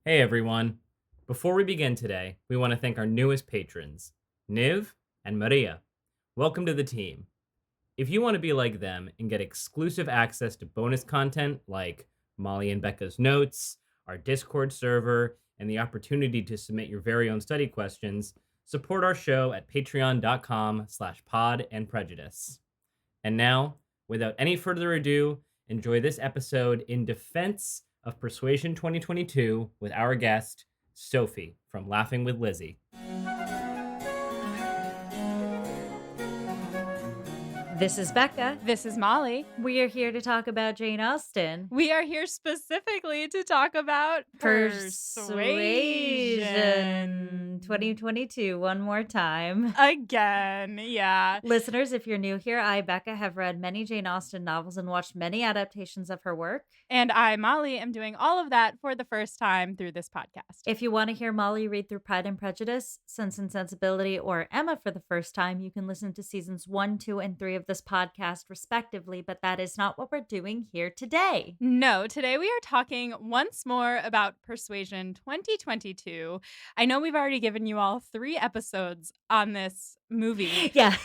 Hey everyone. Before we begin today, we want to thank our newest patrons, Niv and Maria. Welcome to the team. If you want to be like them and get exclusive access to bonus content like Molly and Becca's notes, our Discord server, and the opportunity to submit your very own study questions, support our show at patreon.com/pod and prejudice. And now, without any further ado, enjoy this episode in Defense of Persuasion 2022 with our guest, Sophie from Laughing with Lizzie. This is Becca. This is Molly. We are here to talk about Jane Austen. We are here specifically to talk about Persuasion 2022, one more time. Again, yeah. Listeners, if you're new here, I, Becca, have read many Jane Austen novels and watched many adaptations of her work. And I, Molly, am doing all of that for the first time through this podcast. If you want to hear Molly read through Pride and Prejudice, Sense and Sensibility, or Emma for the first time, you can listen to seasons 1, 2, and 3 of this podcast, respectively, but that is not what we're doing here today. No, today we are talking once more about Persuasion 2022. I know we've already given you all 3 episodes on this movie. Yeah.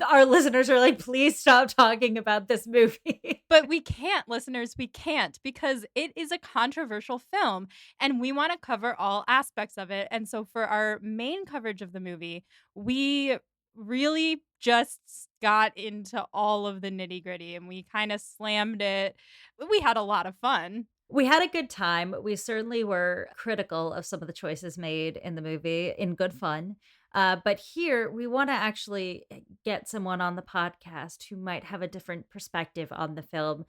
Our listeners are like, please stop talking about this movie. But we can't, listeners, we can't, because it is a controversial film and we want to cover all aspects of it. And so for our main coverage of the movie, we really just got into all of the nitty gritty and we kind of slammed it. We had a lot of fun. We had a good time. We certainly were critical of some of the choices made in the movie in good fun. But here, we want to actually get someone on the podcast who might have a different perspective on the film.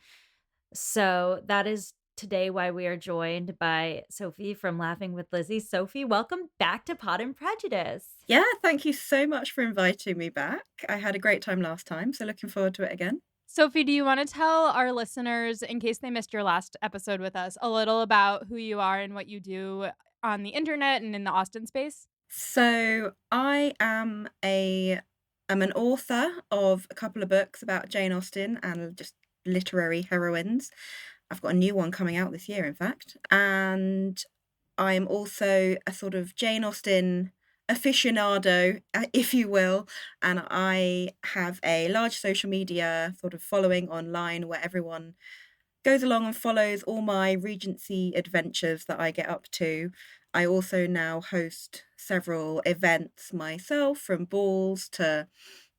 So that is today why we are joined by Sophie from Laughing with Lizzie. Sophie, welcome back to Pod and Prejudice. Yeah, thank you so much for inviting me back. I had a great time last time, so looking forward to it again. Sophie, do you want to tell our listeners, in case they missed your last episode with us, a little about who you are and what you do on the internet and in the Austen space? So I am an author of a couple of books about Jane Austen and just literary heroines. I've got a new one coming out this year, in fact. And I'm also a sort of Jane Austen aficionado, if you will, and I have a large social media sort of following online where everyone goes along and follows all my Regency adventures that I get up to. I also now host several events myself, from balls to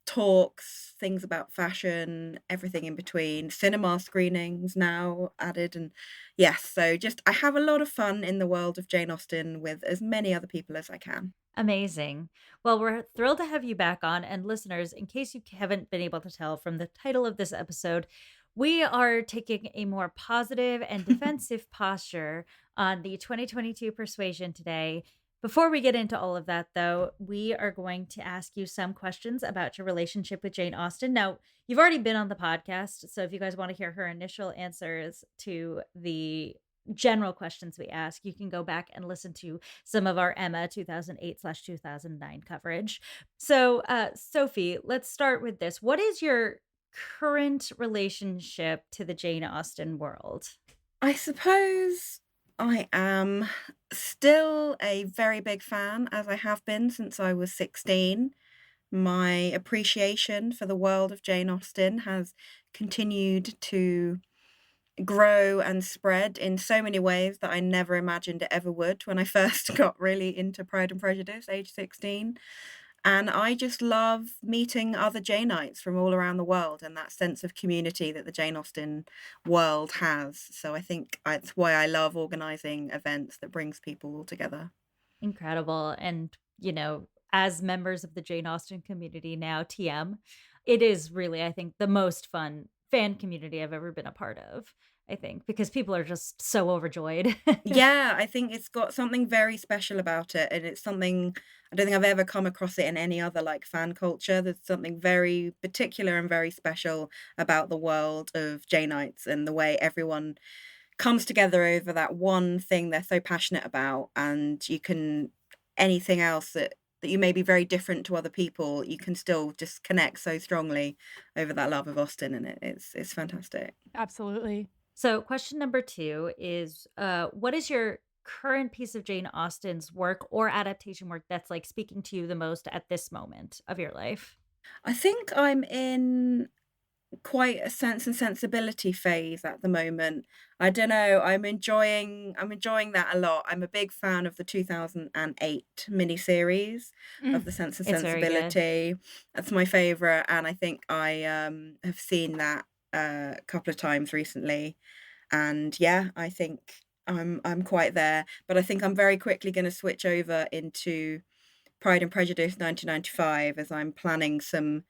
talks, things about fashion, everything in between, cinema screenings now added. And yes, so just I have a lot of fun in the world of Jane Austen with as many other people as I can. Amazing. Well, we're thrilled to have you back on. And listeners, in case you haven't been able to tell from the title of this episode, we are taking a more positive and defensive posture on the 2022 Persuasion today. Before we get into all of that, though, we are going to ask you some questions about your relationship with Jane Austen. Now, you've already been on the podcast, so if you guys want to hear her initial answers to the general questions we ask, you can go back and listen to some of our Emma 2008/2009 coverage. So, Sophie, let's start with this. What is your current relationship to the Jane Austen world? I suppose I am still a very big fan, as I have been since I was 16. My appreciation for the world of Jane Austen has continued to grow and spread in so many ways that I never imagined it ever would when I first got really into Pride and Prejudice, age 16. And I just love meeting other Janeites from all around the world and that sense of community that the Jane Austen world has. So I think that's why I love organizing events that brings people all together. Incredible. And, as members of the Jane Austen community now, TM, it is really, I think, the most fun fan community I've ever been a part of, I think, because people are just so overjoyed. Yeah, I think it's got something very special about it, and it's something I don't think I've ever come across it in any other like fan culture. There's something very particular and very special about the world of Janeites and the way everyone comes together over that one thing they're so passionate about, and you can anything else that you may be very different to other people, you can still just connect so strongly over that love of Austen, and it's fantastic. Absolutely. So, question number 2 is what is your current piece of Jane Austen's work or adaptation work that's like speaking to you the most at this moment of your life? I think I'm in quite a Sense and Sensibility phase at the moment. I don't know, I'm enjoying that a lot. I'm a big fan of the 2008 miniseries of Mm. the Sense and It's very good. Sensibility. That's my favorite, and I think I have seen that a couple of times recently. And yeah, I think I'm quite there, but I think I'm very quickly going to switch over into Pride and Prejudice 1995 as I'm planning some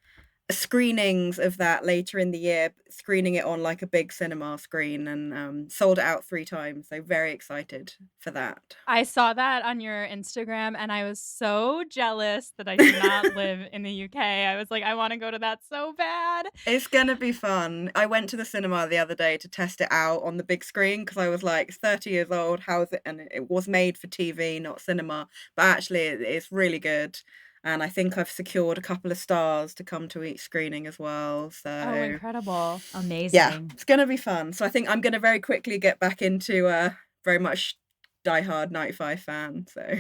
screenings of that later in the year, screening it on like a big cinema screen, and sold it out 3 times. So very excited for that. I saw that on your Instagram, and I was so jealous that I do not live in the UK. I was like, I want to go to that so bad. It's gonna be fun. I went to the cinema the other day to test it out on the big screen because I was like, it's 30 years old, how is it? And it was made for TV, not cinema. But actually, it's really good. And I think I've secured a couple of stars to come to each screening as well. Oh, So incredible. yeah, Amazing. it's gonna be fun. So I think I'm gonna very quickly get back into very much diehard 95 fan. So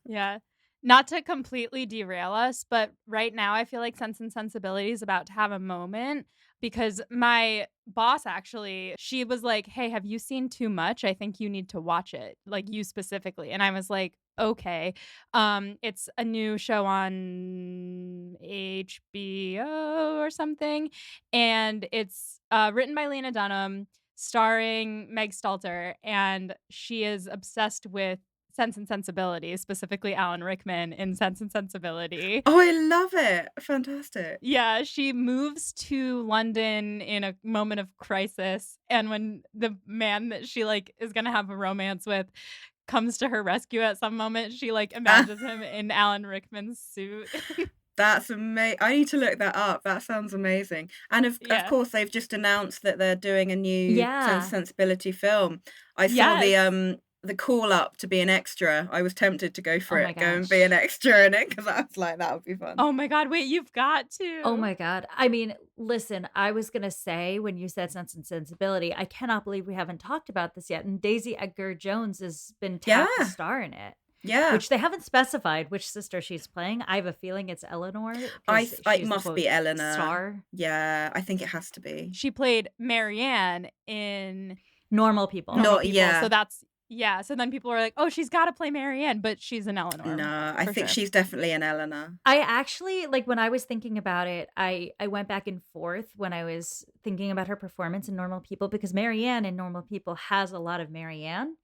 Yeah. Not to completely derail us, but right now I feel like Sense and Sensibility is about to have a moment because my boss actually, she was like, "Hey, have you seen too much? I think you need to watch it." Like you specifically. And I was like, "Okay." It's a new show on HBO or something, and it's written by Lena Dunham, starring Meg Stalter, and she is obsessed with Sense and Sensibility, specifically Alan Rickman in Sense and Sensibility. oh, I love it. Fantastic. Yeah, she moves to London in a moment of crisis, and when the man that she, like, is gonna have a romance with comes to her rescue at some moment, she, like, imagines him in Alan Rickman's suit. That's amazing. I need to look that up. That sounds amazing. And of Yeah. course, they've just announced that they're doing a new Sense Yeah. Sensibility film. I saw Yes. the call up to be an extra. I was tempted to go for Oh my it, go and be an gosh. extra in it because I was like, that would be fun. Oh my god, wait, you've got Oh to. my God. I mean, listen, I was going to say when you said Sense and Sensibility, I cannot believe we haven't talked about this yet. And Daisy Edgar Jones has been tapped to Yeah, star in it, yeah. which they haven't specified which sister she's playing. I have a feeling it's Eleanor because It she's the must quote be Eleanor. star. Yeah, I think it has to be. She played Marianne in Normal people. Normal Not, People, so yeah. that's yeah, so then people are like, "Oh, she's gotta play Marianne," but she's an Eleanor, No, I for think sure. she's definitely an Eleanor. I actually like when I was thinking about it, I went back and forth when I was thinking about her performance in Normal People because Marianne in Normal People has a lot of Marianne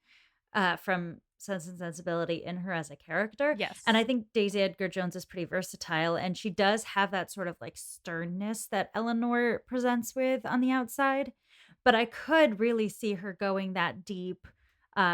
from Sense and Sensibility in her as a character. And I Yes. think Daisy Edgar Jones is pretty versatile and she does have that sort of like sternness that Eleanor presents with on the outside. But I could really see her going that deep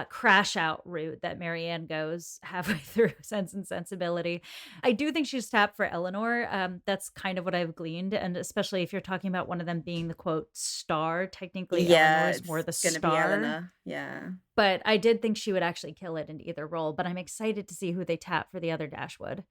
crash out route that Marianne goes halfway through Sense and Sensibility. I do think she's tapped for Eleanor. That's kind of what I've gleaned. And especially if you're talking about one of them being the quote star, technically Eleanor Yeah, is more it's the gonna be star. Eleanor. Yeah. But I did think she would actually kill it in either role. But I'm excited to see who they tap for the other Dashwood.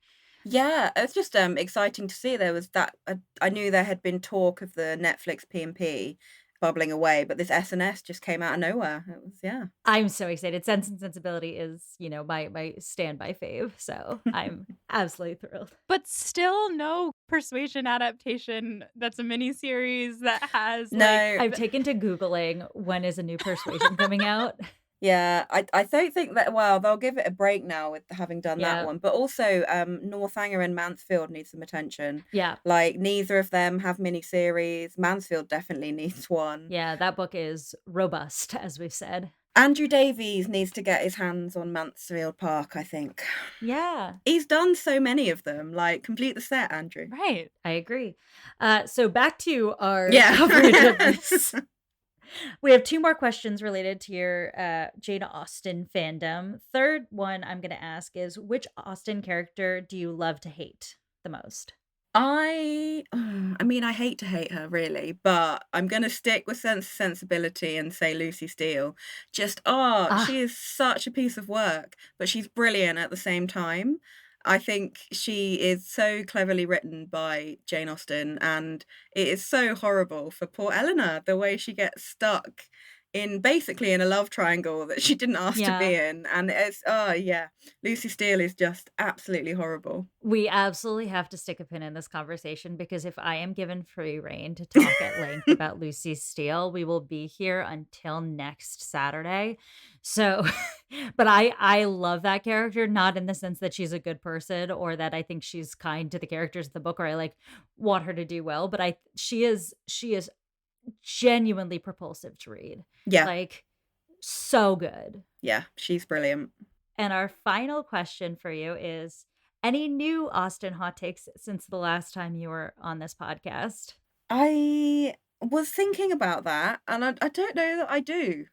Yeah, it's just exciting to see. There was that I knew there had been talk of the Netflix P&P bubbling away, but this SNS just came out of nowhere. It was, yeah. I'm so excited. Sense and Sensibility is, my standby fave. So I'm absolutely thrilled. But still no Persuasion adaptation that's a miniseries that has, like No, I've taken to Googling when is a new Persuasion coming out. yeah, I don't think that, well, they'll give it a break now with having done that Yeah. one. But also, Northanger and Mansfield need some attention. Yeah. Like neither of them have miniseries. Mansfield definitely needs one. Yeah. That book is robust, as we've said. Andrew Davies needs to get his hands on Mansfield Park, I think. Yeah. He's done so many of them. Like, complete the set, Andrew. right. I agree. So back to our Yeah. coverage of this. We have 2 more questions related to your Jane Austen fandom. Third one I'm going to ask is which Austen character do you love to hate the most? I mean, I hate to hate her, really, but I'm gonna stick with sensibility and say Lucy Steele. Just, Ah, she is such a piece of work, but she's brilliant at the same time. I think she is so cleverly written by Jane Austen, and it is so horrible for poor Eleanor, the way she gets stuck basically in a love triangle that she didn't ask to be Yeah. in. And it's, oh yeah, Lucy Steele is just absolutely horrible. We absolutely have to stick a pin in this conversation because if I am given free reign to talk at length about Lucy Steele, we will be here until next Saturday. So, but I love that character, not in the sense that she's a good person or that I think she's kind to the characters of the book or I like want her to do well, but she is genuinely propulsive to read. Yeah, Like so good. yeah, she's brilliant. And our final question for you is any new Austen hot takes since the last time you were on this podcast? I was thinking about that, and I don't know that I do.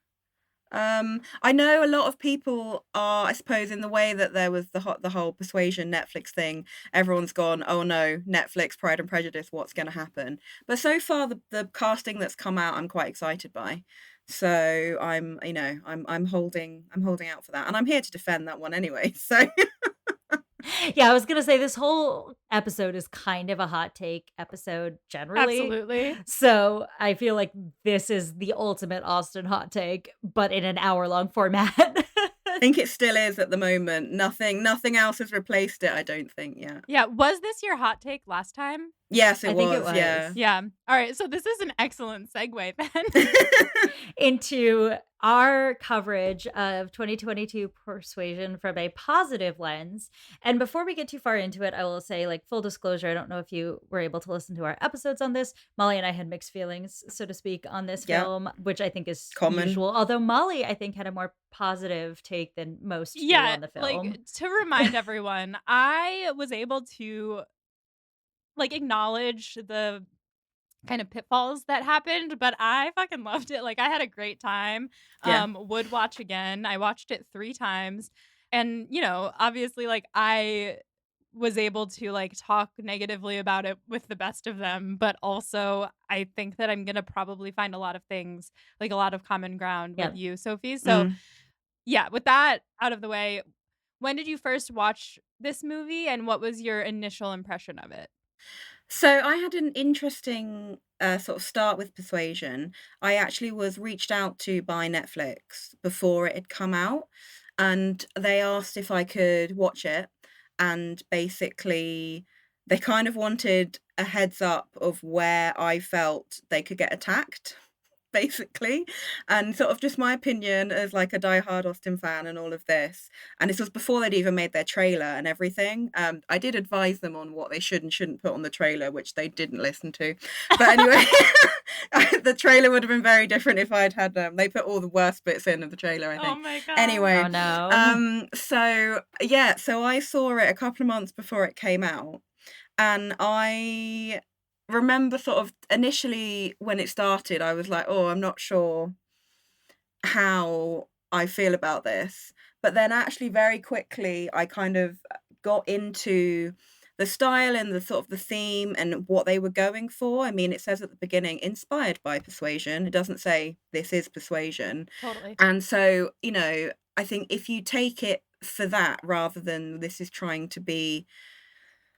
I know a lot of people are, I suppose, in the way that there was the whole Persuasion Netflix thing. Everyone's gone, oh no, Netflix, Pride and Prejudice, what's going to happen? But so far, the casting that's come out, I'm quite excited by. So I'm holding out for that, and I'm here to defend that one anyway. So Yeah, I was going to say this whole episode is kind of a hot take episode generally. Absolutely. So I feel like this is the ultimate Austen hot take, but in an hour-long format. I think it still is at the moment. Nothing else has replaced it. I don't think. Yeah. Yeah. Was this your hot take last time? Yes, it I think it was. Yeah. Yeah. All right. So this is an excellent segue then. Into our coverage of 2022 Persuasion from a positive lens. And before we get too far into it, I will say, like, full disclosure, I don't know if you were able to listen to our episodes on this. Molly and I had mixed feelings, so to speak, on this Yeah. film, which I think is Common. usual. Although Molly, I think, had a more positive take than most do Yeah. on the film. Like to remind everyone, I was able to like acknowledge the kind of pitfalls that happened, but I fucking loved it. Like I had a great time. Yeah. Would watch again. I watched it 3 times. And, you know, obviously like I was able to like talk negatively about it with the best of them, but also I think that I'm going to probably find a lot of things, like a lot of common ground Yeah. with you, Sophie. So, Mm. yeah, with that out of the way, when did you first watch this movie and what was your initial impression of it? So I had an interesting sort of start with Persuasion. I actually was reached out to by Netflix before it had come out, and they asked if I could watch it. And basically, they kind of wanted a heads up of where I felt they could get attacked, basically, and sort of just my opinion as like a diehard Austen fan and all of this. And this was before they'd even made their trailer and everything. I did advise them on what they should and shouldn't put on the trailer, which they didn't listen to. But anyway, the trailer would have been very different if I'd had they put all the worst bits in of the trailer, I Oh think. my god. Anyway, Oh no. so yeah, so I saw it a couple of months before it came out, and I remember sort of initially when it started, I was like, oh, I'm not sure how I feel about this. But then actually very quickly I kind of got into the style and the sort of the theme and what they were going for. I mean, it says at the beginning, inspired by Persuasion. It doesn't say this is Persuasion. Totally. And so, you know, I think if you take it for that rather than this is trying to be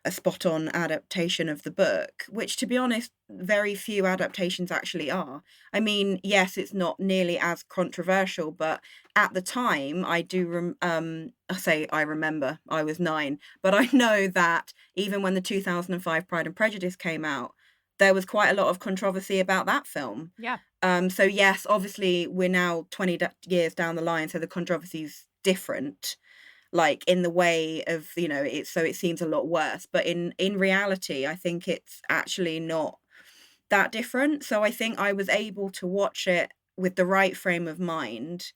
a spot on adaptation of the book, which to be honest, very few adaptations actually are. I mean, yes, it's not nearly as controversial, but at the time, I do, I remember, I was 9, but I know that even when the 2005 Pride and Prejudice came out, there was quite a lot of controversy about that film. Yeah. So yes, obviously we're now 20 years down the line, so the controversy's different, like in the way of, you know, it seems a lot worse, but in reality I think it's actually not that different. So I think I was able to watch it with the right frame of mind,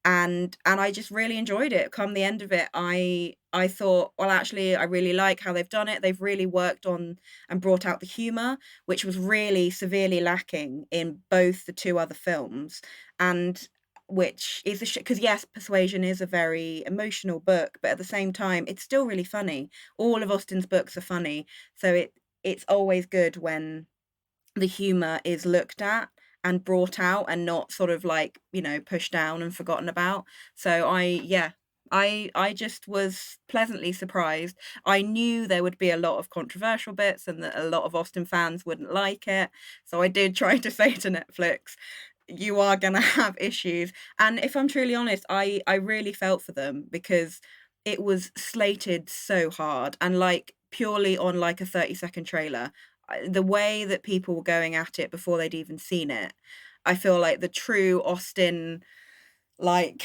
and I just really enjoyed it. Come the end of it, I thought, well, actually I really like how they've done it. They've really worked on and brought out the humor, which was really severely lacking in both the 2 other films. And which is a because yes, Persuasion is a very emotional book, but at the same time it's still really funny. All of Austen's books are funny, so it's always good when the humor is looked at and brought out and not sort of like, you know, pushed down and forgotten about. So I just was pleasantly surprised. I knew there would be a lot of controversial bits and that a lot of Austen fans wouldn't like it. So I did try to say to Netflix, you are gonna have issues. And if I'm truly honest, I really felt for them because it was slated so hard and like purely on like a 30-second trailer. The way that people were going at it before they'd even seen it, I feel like the true Austen like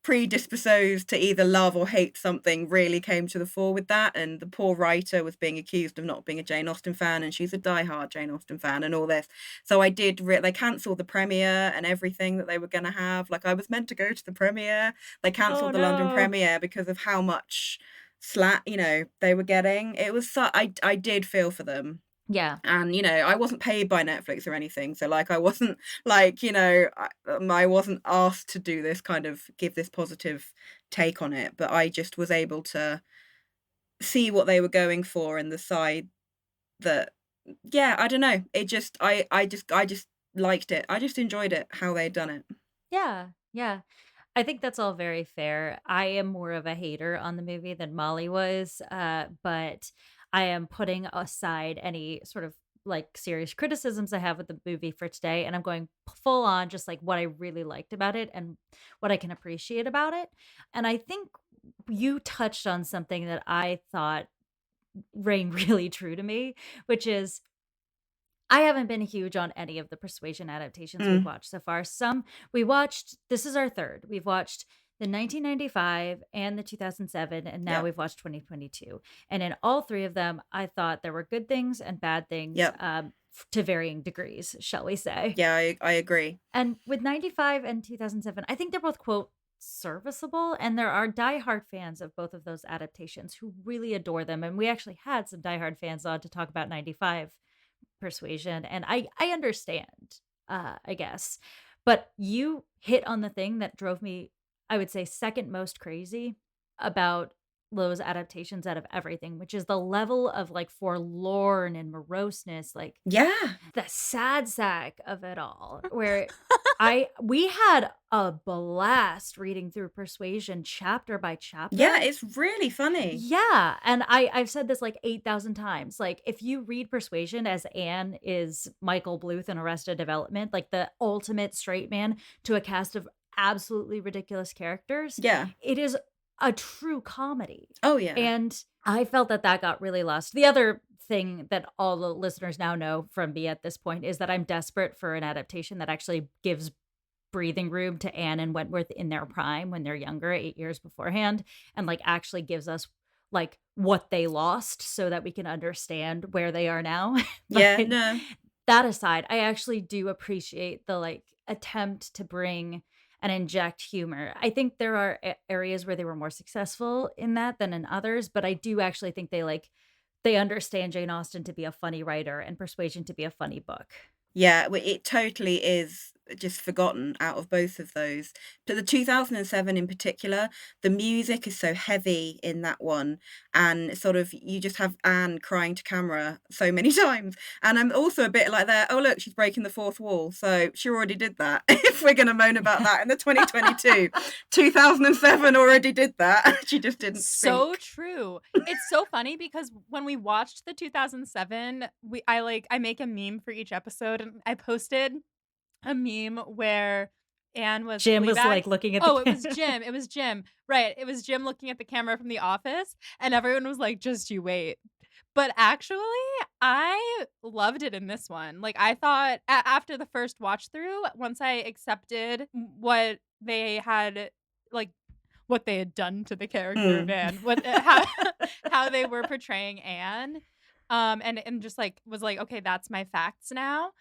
predisposed to either love or hate something really came to the fore with that, and the poor writer was being accused of not being a Jane Austen fan, and she's a diehard Jane Austen fan and all this. So I did they cancelled the premiere and everything that they were going to have. Like I was meant to go to the premiere, they Oh cancelled the London no. premiere because of how much slack they were getting. It was so I did feel for them. Yeah. And I wasn't paid by Netflix or anything, so like I wasn't like I wasn't asked to do this kind of give this positive take on it, but I just was able to see what they were going for and the side that yeah, I don't know, it just I just liked it, I just enjoyed it how they'd done it. Yeah. Yeah. I think that's all very fair. I am more of a hater on the movie than Molly was, but I am putting aside any sort of like serious criticisms I have with the movie for today, and I'm going full on just like what I really liked about it and what I can appreciate about it. And I think you touched on something that I thought rang really true to me, which is I haven't been huge on any of the Persuasion adaptations we've Mm, watched so far. Some we watched this is our 3rd. We've watched the 1995 and the 2007, and now yep, we've watched 2022. And in all 3 of them, I thought there were good things and bad things, yep, to varying degrees, shall we say. yeah, I agree. And with 95 and 2007, I think they're both, quote, serviceable. And there are diehard fans of both of those adaptations who really adore them. And we actually had some diehard fans on to talk about 95 Persuasion, and I understand, I guess. But you hit on the thing that drove me, I would say, second most crazy about those adaptations out of everything, which is the level of, like, forlorn and moroseness, like, Yeah, the sad sack of it all, where we had a blast reading through Persuasion chapter by yeah, chapter. it's really funny. Yeah, and I've said this like 8,000 times. Like, if you read Persuasion as Anne is Michael Bluth in Arrested Development, like the ultimate straight man to a cast of absolutely ridiculous characters, Yeah, it is a true comedy. oh yeah, And I felt that that got really lost. The other thing that all the listeners now know from me at this point is that I'm desperate for an adaptation that actually gives breathing room to Anne and Wentworth in their prime when they're younger, 8 years beforehand, and, like, actually gives us, like, what they lost so that we can understand where they are now. But yeah, no, that aside, I actually do appreciate the, like, attempt to bring and inject humor. I think there are areas where they were more successful in that than in others, but I do actually think they understand Jane Austen to be a funny writer and Persuasion to be a funny book. yeah, it totally is just forgotten out of both of those. But the 2007 in particular, the music is so heavy in that one, and sort of you just have Anne crying to camera so many times. And I'm also a bit like that, oh look, she's breaking the fourth wall. So she already did that. If we're gonna moan about that in the 2022, 2007 already did that. She just didn't So speak. true. It's so funny because when we watched the 2007, I make a meme for each episode, and I posted a meme where Anne was Jim was, Fleabag. like, looking at the Oh, it was camera. Jim. It was Jim. Right. It was Jim looking at the camera from The Office, and everyone was like, "Just you wait." But actually, I loved it in this one. Like, I thought after the first watch through, once I accepted what they had, like, what they had done to the character of Mm. Anne, what how they were portraying Anne, and just like was like, okay, that's my facts now.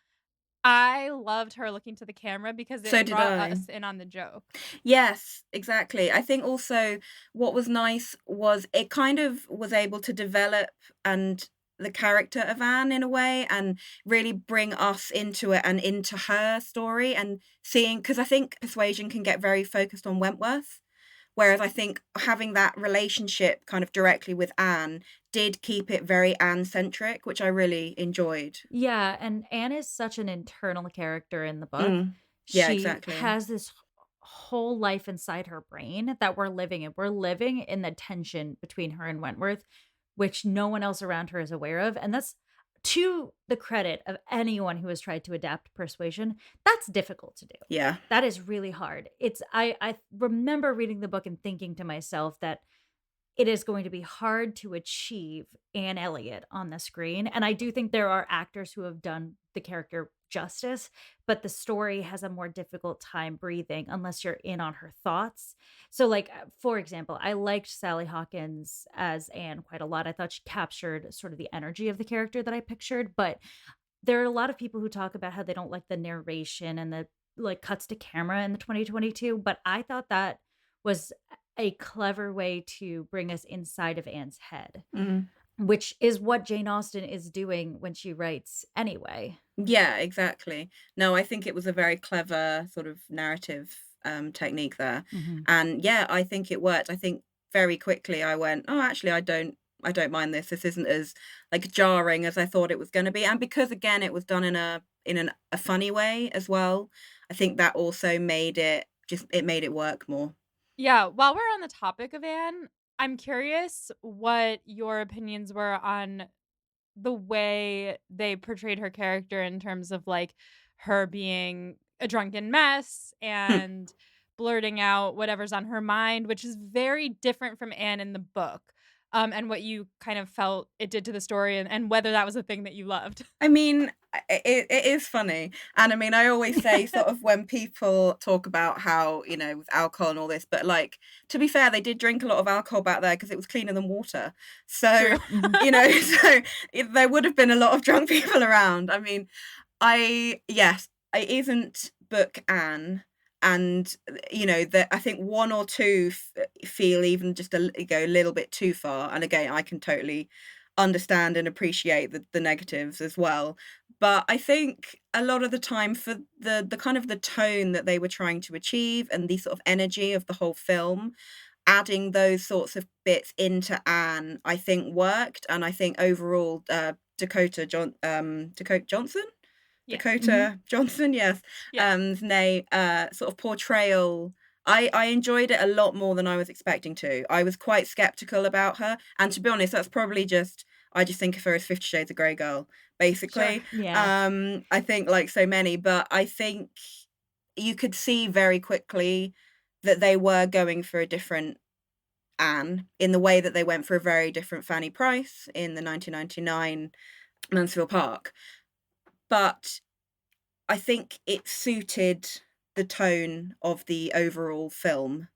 I loved her looking to the camera because So it did brought I. us in on the joke. Yes, exactly. I think also what was nice was it kind of was able to develop and the character of Anne in a way and really bring us into it and into her story and seeing because I think Persuasion can get very focused on Wentworth. Whereas I think having that relationship kind of directly with Anne did keep it very Anne centric, which I really enjoyed. Yeah, and Anne is such an internal character in the book. Mm. Yeah, She exactly. has this whole life inside her brain that we're living in. We're living in the tension between her and Wentworth, which no one else around her is aware of. And that's to the credit of anyone who has tried to adapt Persuasion, that's difficult to do. Yeah. That is really hard. I remember reading the book and thinking to myself that it is going to be hard to achieve Anne Elliot on the screen. And I do think there are actors who have done the character justice, but the story has a more difficult time breathing unless you're in on her thoughts. So, like, for example, I liked Sally Hawkins as Anne quite a lot. I thought she captured sort of the energy of the character that I pictured, but there are a lot of people who talk about how they don't like the narration and the like cuts to camera in the 2022, but I thought that was a clever way to bring us inside of Anne's head, Mm. which is what Jane Austen is doing when she writes anyway. Yeah, exactly. No, I think it was a very clever sort of narrative technique there. Mhm. And yeah, I think it worked. I think very quickly I went, oh, actually, I don't mind this. This isn't as like jarring as I thought it was going to be. And because again, it was done in a funny way as well. I think that also made it work more. Yeah, while we're on the topic of Anne, I'm curious what your opinions were on the way they portrayed her character in terms of like her being a drunken mess and blurting out whatever's on her mind, which is very different from Anne in the book. And what you kind of felt it did to the story, and whether that was a thing that you loved. I mean, it is funny. And I mean, I always say sort of when people talk about how, with alcohol and all this, but like, to be fair, they did drink a lot of alcohol back there because it was cleaner than water. So, True. Mhm. there would have been a lot of drunk people around. I mean, yes, it isn't book Anne. And, that I think one or two feel even just go a little bit too far. And again, I can totally understand and appreciate the negatives as well. But I think a lot of the time for the kind of the tone that they were trying to achieve and the sort of energy of the whole film, adding those sorts of bits into Anne, I think worked. And I think overall, Dakota Johnson? Yeah. Mhm. Dakota Johnson, yes. Yeah. Name sort of portrayal. I enjoyed it a lot more than I was expecting to. I was quite skeptical about her, and to be honest, that's probably just I just think of her as 50 Shades of Grey girl, basically. Sure. Yeah. I think like so many, but I think you could see very quickly that they were going for a different Anne in the way that they went for a very different Fanny Price in the 1999 Mansfield Park. But I think it suited the tone of the overall film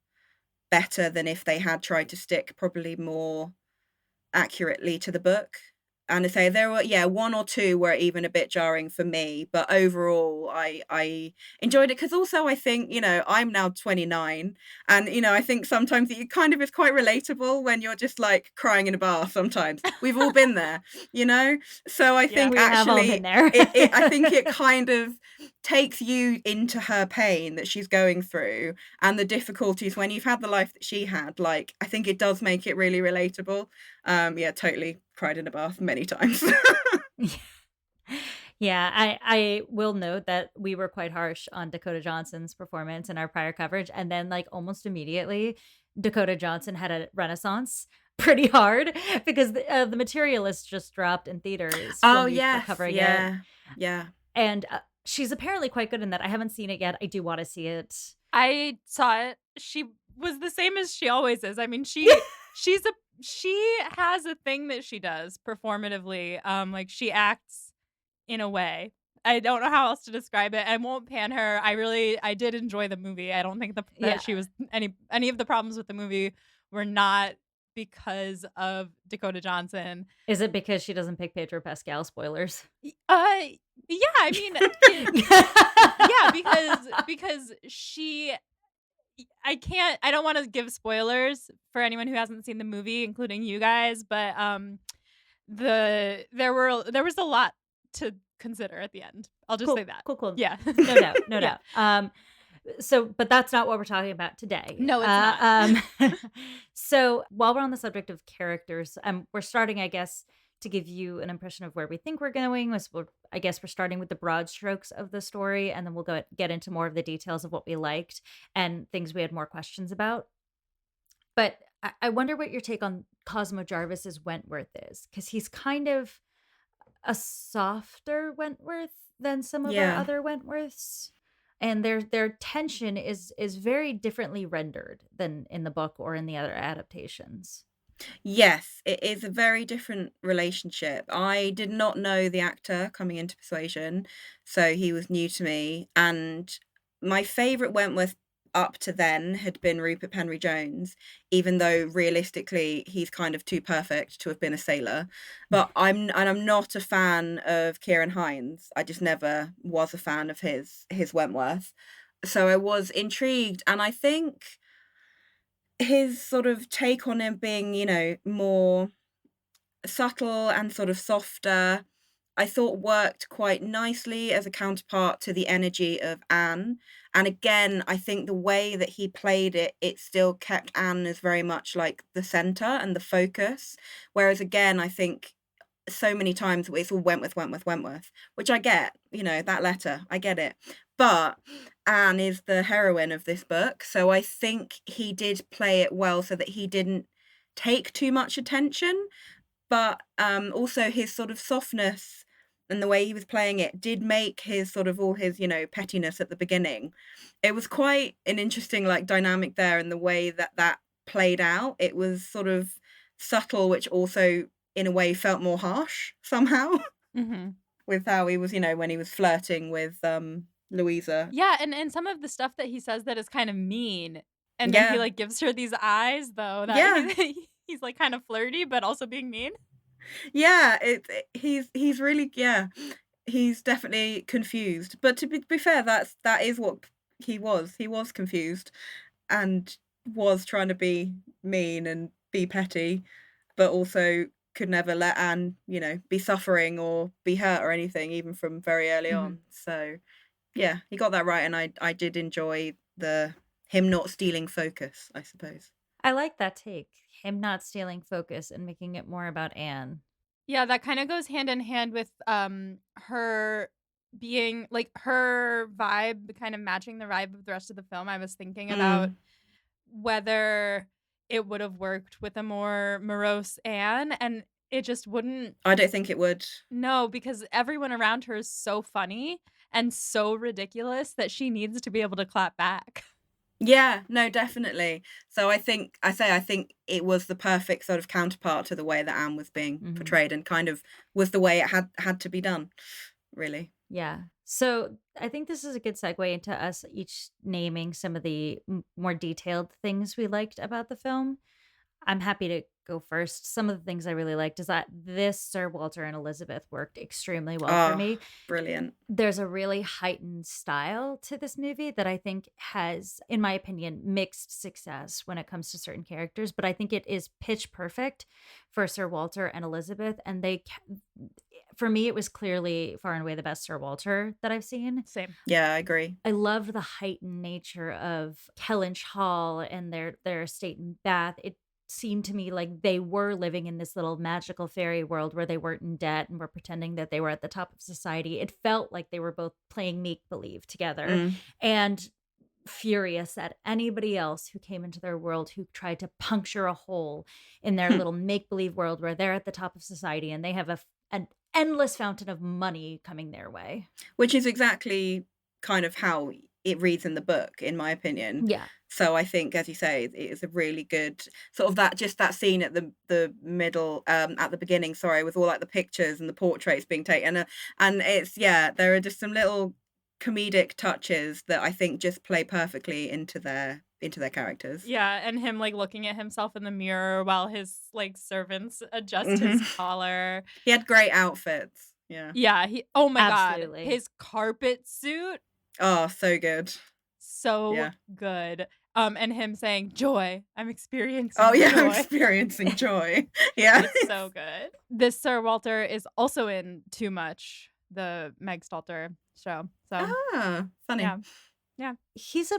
better than if they had tried to stick probably more accurately to the book. And I say there were one or two were even a bit jarring for me, but overall I enjoyed it because also I think I'm now 29, and I think sometimes it kind of is quite relatable when you're just like crying in a bar. Sometimes we've all been there, so I Yeah. think We have all actually been there. I think it kind of takes you into her pain that she's going through and the difficulties when you've had the life that she had. Like I think it does make it really relatable. Yeah, totally cried in a bath many times. Yeah, I will note that we were quite harsh on Dakota Johnson's performance in our prior coverage, and then like almost immediately, Dakota Johnson had a renaissance pretty hard because the Materialist just dropped in theaters Oh when we were yes, covering it, yeah. and she's apparently quite good in that. I haven't seen it yet. I do want to see it. I saw it. She was the same as she always is. I mean, she has a thing that she does performatively. Like she acts in a way. I don't know how else to describe it. I won't pan her. I did enjoy the movie. I don't think that Yeah. she was any of the problems with the movie were not because of Dakota Johnson. Is it because she doesn't pick Pedro Pascal? Spoilers. Yeah, I mean, yeah, because she I don't want to give spoilers for anyone who hasn't seen the movie, including you guys, but there was a lot to consider at the end. I'll just say that. Cool. Yeah. No doubt, no Yeah. doubt. So, but that's not what we're talking about today. No, it's not. So while we're on the subject of characters, we're starting, I guess, to give you an impression of where we think we're going. I guess we're starting with the broad strokes of the story, and then we'll get into more of the details of what we liked and things we had more questions about. But I wonder what your take on Cosmo Jarvis's Wentworth is, because he's kind of a softer Wentworth than some of our Yeah. other Wentworths. And their tension is very differently rendered than in the book or in the other adaptations. Yes, it is a very different relationship. I did not know the actor coming into Persuasion, so he was new to me. And my favourite Wentworth up to then had been Rupert Penry Jones, even though realistically he's kind of too perfect to have been a sailor. But I'm not a fan of Kieran Hines. I just never was a fan of his Wentworth. So I was intrigued, and I think his sort of take on him being, more subtle and sort of softer, I thought worked quite nicely as a counterpart to the energy of Anne. And again, I think the way that he played it, it still kept Anne as very much like the center and the focus. Whereas again, I think so many times it's all Wentworth, which I get, that letter, I get it. But Anne is the heroine of this book, so I think he did play it well so that he didn't take too much attention, but also his sort of softness and the way he was playing it did make his sort of all his, pettiness at the beginning. It was quite an interesting like dynamic there in the way that that played out. It was sort of subtle, which also in a way felt more harsh somehow Hmm. with how he was, when he was flirting with Louisa. Yeah, and some of the stuff that he says that is kind of mean, and then he Yeah. like gives her these eyes though that Yeah. he's like kind of flirty but also being mean. Yeah, he's really, yeah, he's definitely confused. But to be fair, that is what he was. He was confused and was trying to be mean and be petty, but also could never let Anne, be suffering or be hurt or anything, even from very early Mhm. on. So yeah, he got that right, and I did enjoy the him not stealing focus, I suppose. I like that take. Him not stealing focus and making it more about Anne. Yeah, that kind of goes hand in hand with her being like her vibe kind of matching the vibe of the rest of the film. I was thinking about Mm. whether it would have worked with a more morose Anne, and it just wouldn't. I don't think it would. No, because everyone around her is so funny and so ridiculous that she needs to be able to clap back. Yeah, no, definitely. So I think it was the perfect sort of counterpart to the way that Anne was being Mhm. portrayed, and kind of was the way it had to be done, really. Yeah. So I think this is a good segue into us each naming some of the more detailed things we liked about the film. I'm happy to go first. Some of the things I really liked is that this Sir Walter and Elizabeth worked extremely well for Oh, me. brilliant. There's a really heightened style to this movie that I think has, in my opinion, mixed success when it comes to certain characters, but I think it is pitch perfect for Sir Walter and Elizabeth. And for me, it was clearly far and away the best Sir Walter that I've seen. Same. Yeah, I agree. I loved the heightened nature of Kellynch Hall and their estate in Bath. It seemed to me like they were living in this little magical fairy world where they weren't in debt and were pretending that they were at the top of society. It felt like they were both playing make believe together Mm. and furious at anybody else who came into their world who tried to puncture a hole in their little make believe world where they're at the top of society and they have an endless fountain of money coming their way. Which is exactly kind of how it reads in the book, in my opinion. Yeah. So I think, as you say, it is a really good sort of that scene at the middle, at the beginning, sorry, with all like the pictures and the portraits being taken, and it's there are just some little comedic touches that I think just play perfectly into their characters. Yeah, and him like looking at himself in the mirror while his like servants adjust Mhm. his collar. He had great outfits. Yeah. Yeah, oh my god, Absolutely. his carpet suit, Oh, so good. so Yeah. good. And him saying, "Joy, I'm experiencing Oh yeah, I'm joy." experiencing joy. Yeah. It's so good. This Sir Walter is also in Too Much, the Meg Stalter show. So Ah, funny. yeah, He's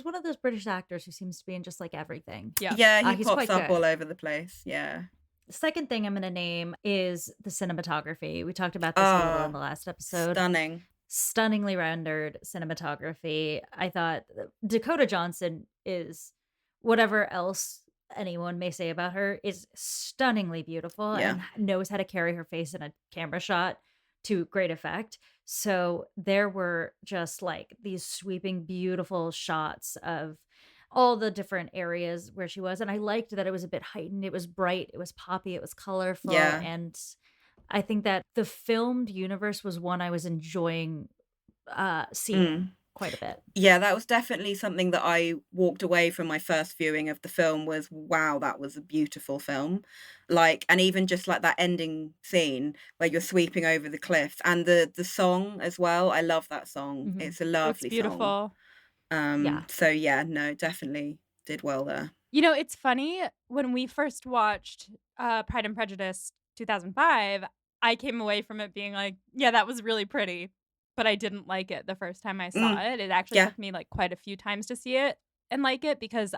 one of those British actors who seems to be in just like everything. yeah. Yeah, he He's pops quite up good. all over the place. Yeah. The second thing I'm going to name is the cinematography. We talked about this a little Oh, in the last episode. stunning. Stunningly rendered cinematography. I thought Dakota Johnson is whatever else anyone may say about her, is stunningly beautiful Yeah. and knows how to carry her face in a camera shot to great effect. So there were just like these sweeping, beautiful shots of all the different areas where she was. And I liked that it was a bit heightened. It was bright, it was poppy, it was colorful. Yeah. And I think that the filmed universe was one I was enjoying seeing Mm. quite a bit. Yeah, that was definitely something that I walked away from my first viewing of the film was, wow, that was a beautiful film. Like, and even just like that ending scene where you're sweeping over the cliffs and the song as well. I love that song. Mhm. It's a It's lovely song. beautiful. Yeah. So yeah, no, definitely did well there. You know, it's funny, when we first watched Pride and Prejudice 2005, I came away from it being like, yeah, that was really pretty, but I didn't like it the first time I saw Mm, it. It actually yeah. took me like quite a few times to see it and like it because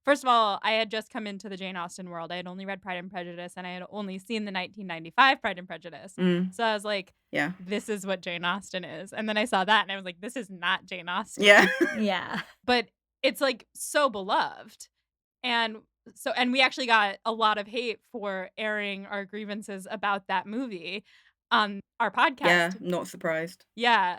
first of all, I had just come into the Jane Austen world. I had only read Pride and Prejudice and I had only seen the 1995 Pride and Prejudice. Mm, So I was like, yeah. this is what Jane Austen is. And then I saw that and I was like, this is not Jane Austen. Yeah. Yeah. But it's like so beloved. And and we actually got a lot of hate for airing our grievances about that movie on our Yeah, podcast. not surprised. Yeah.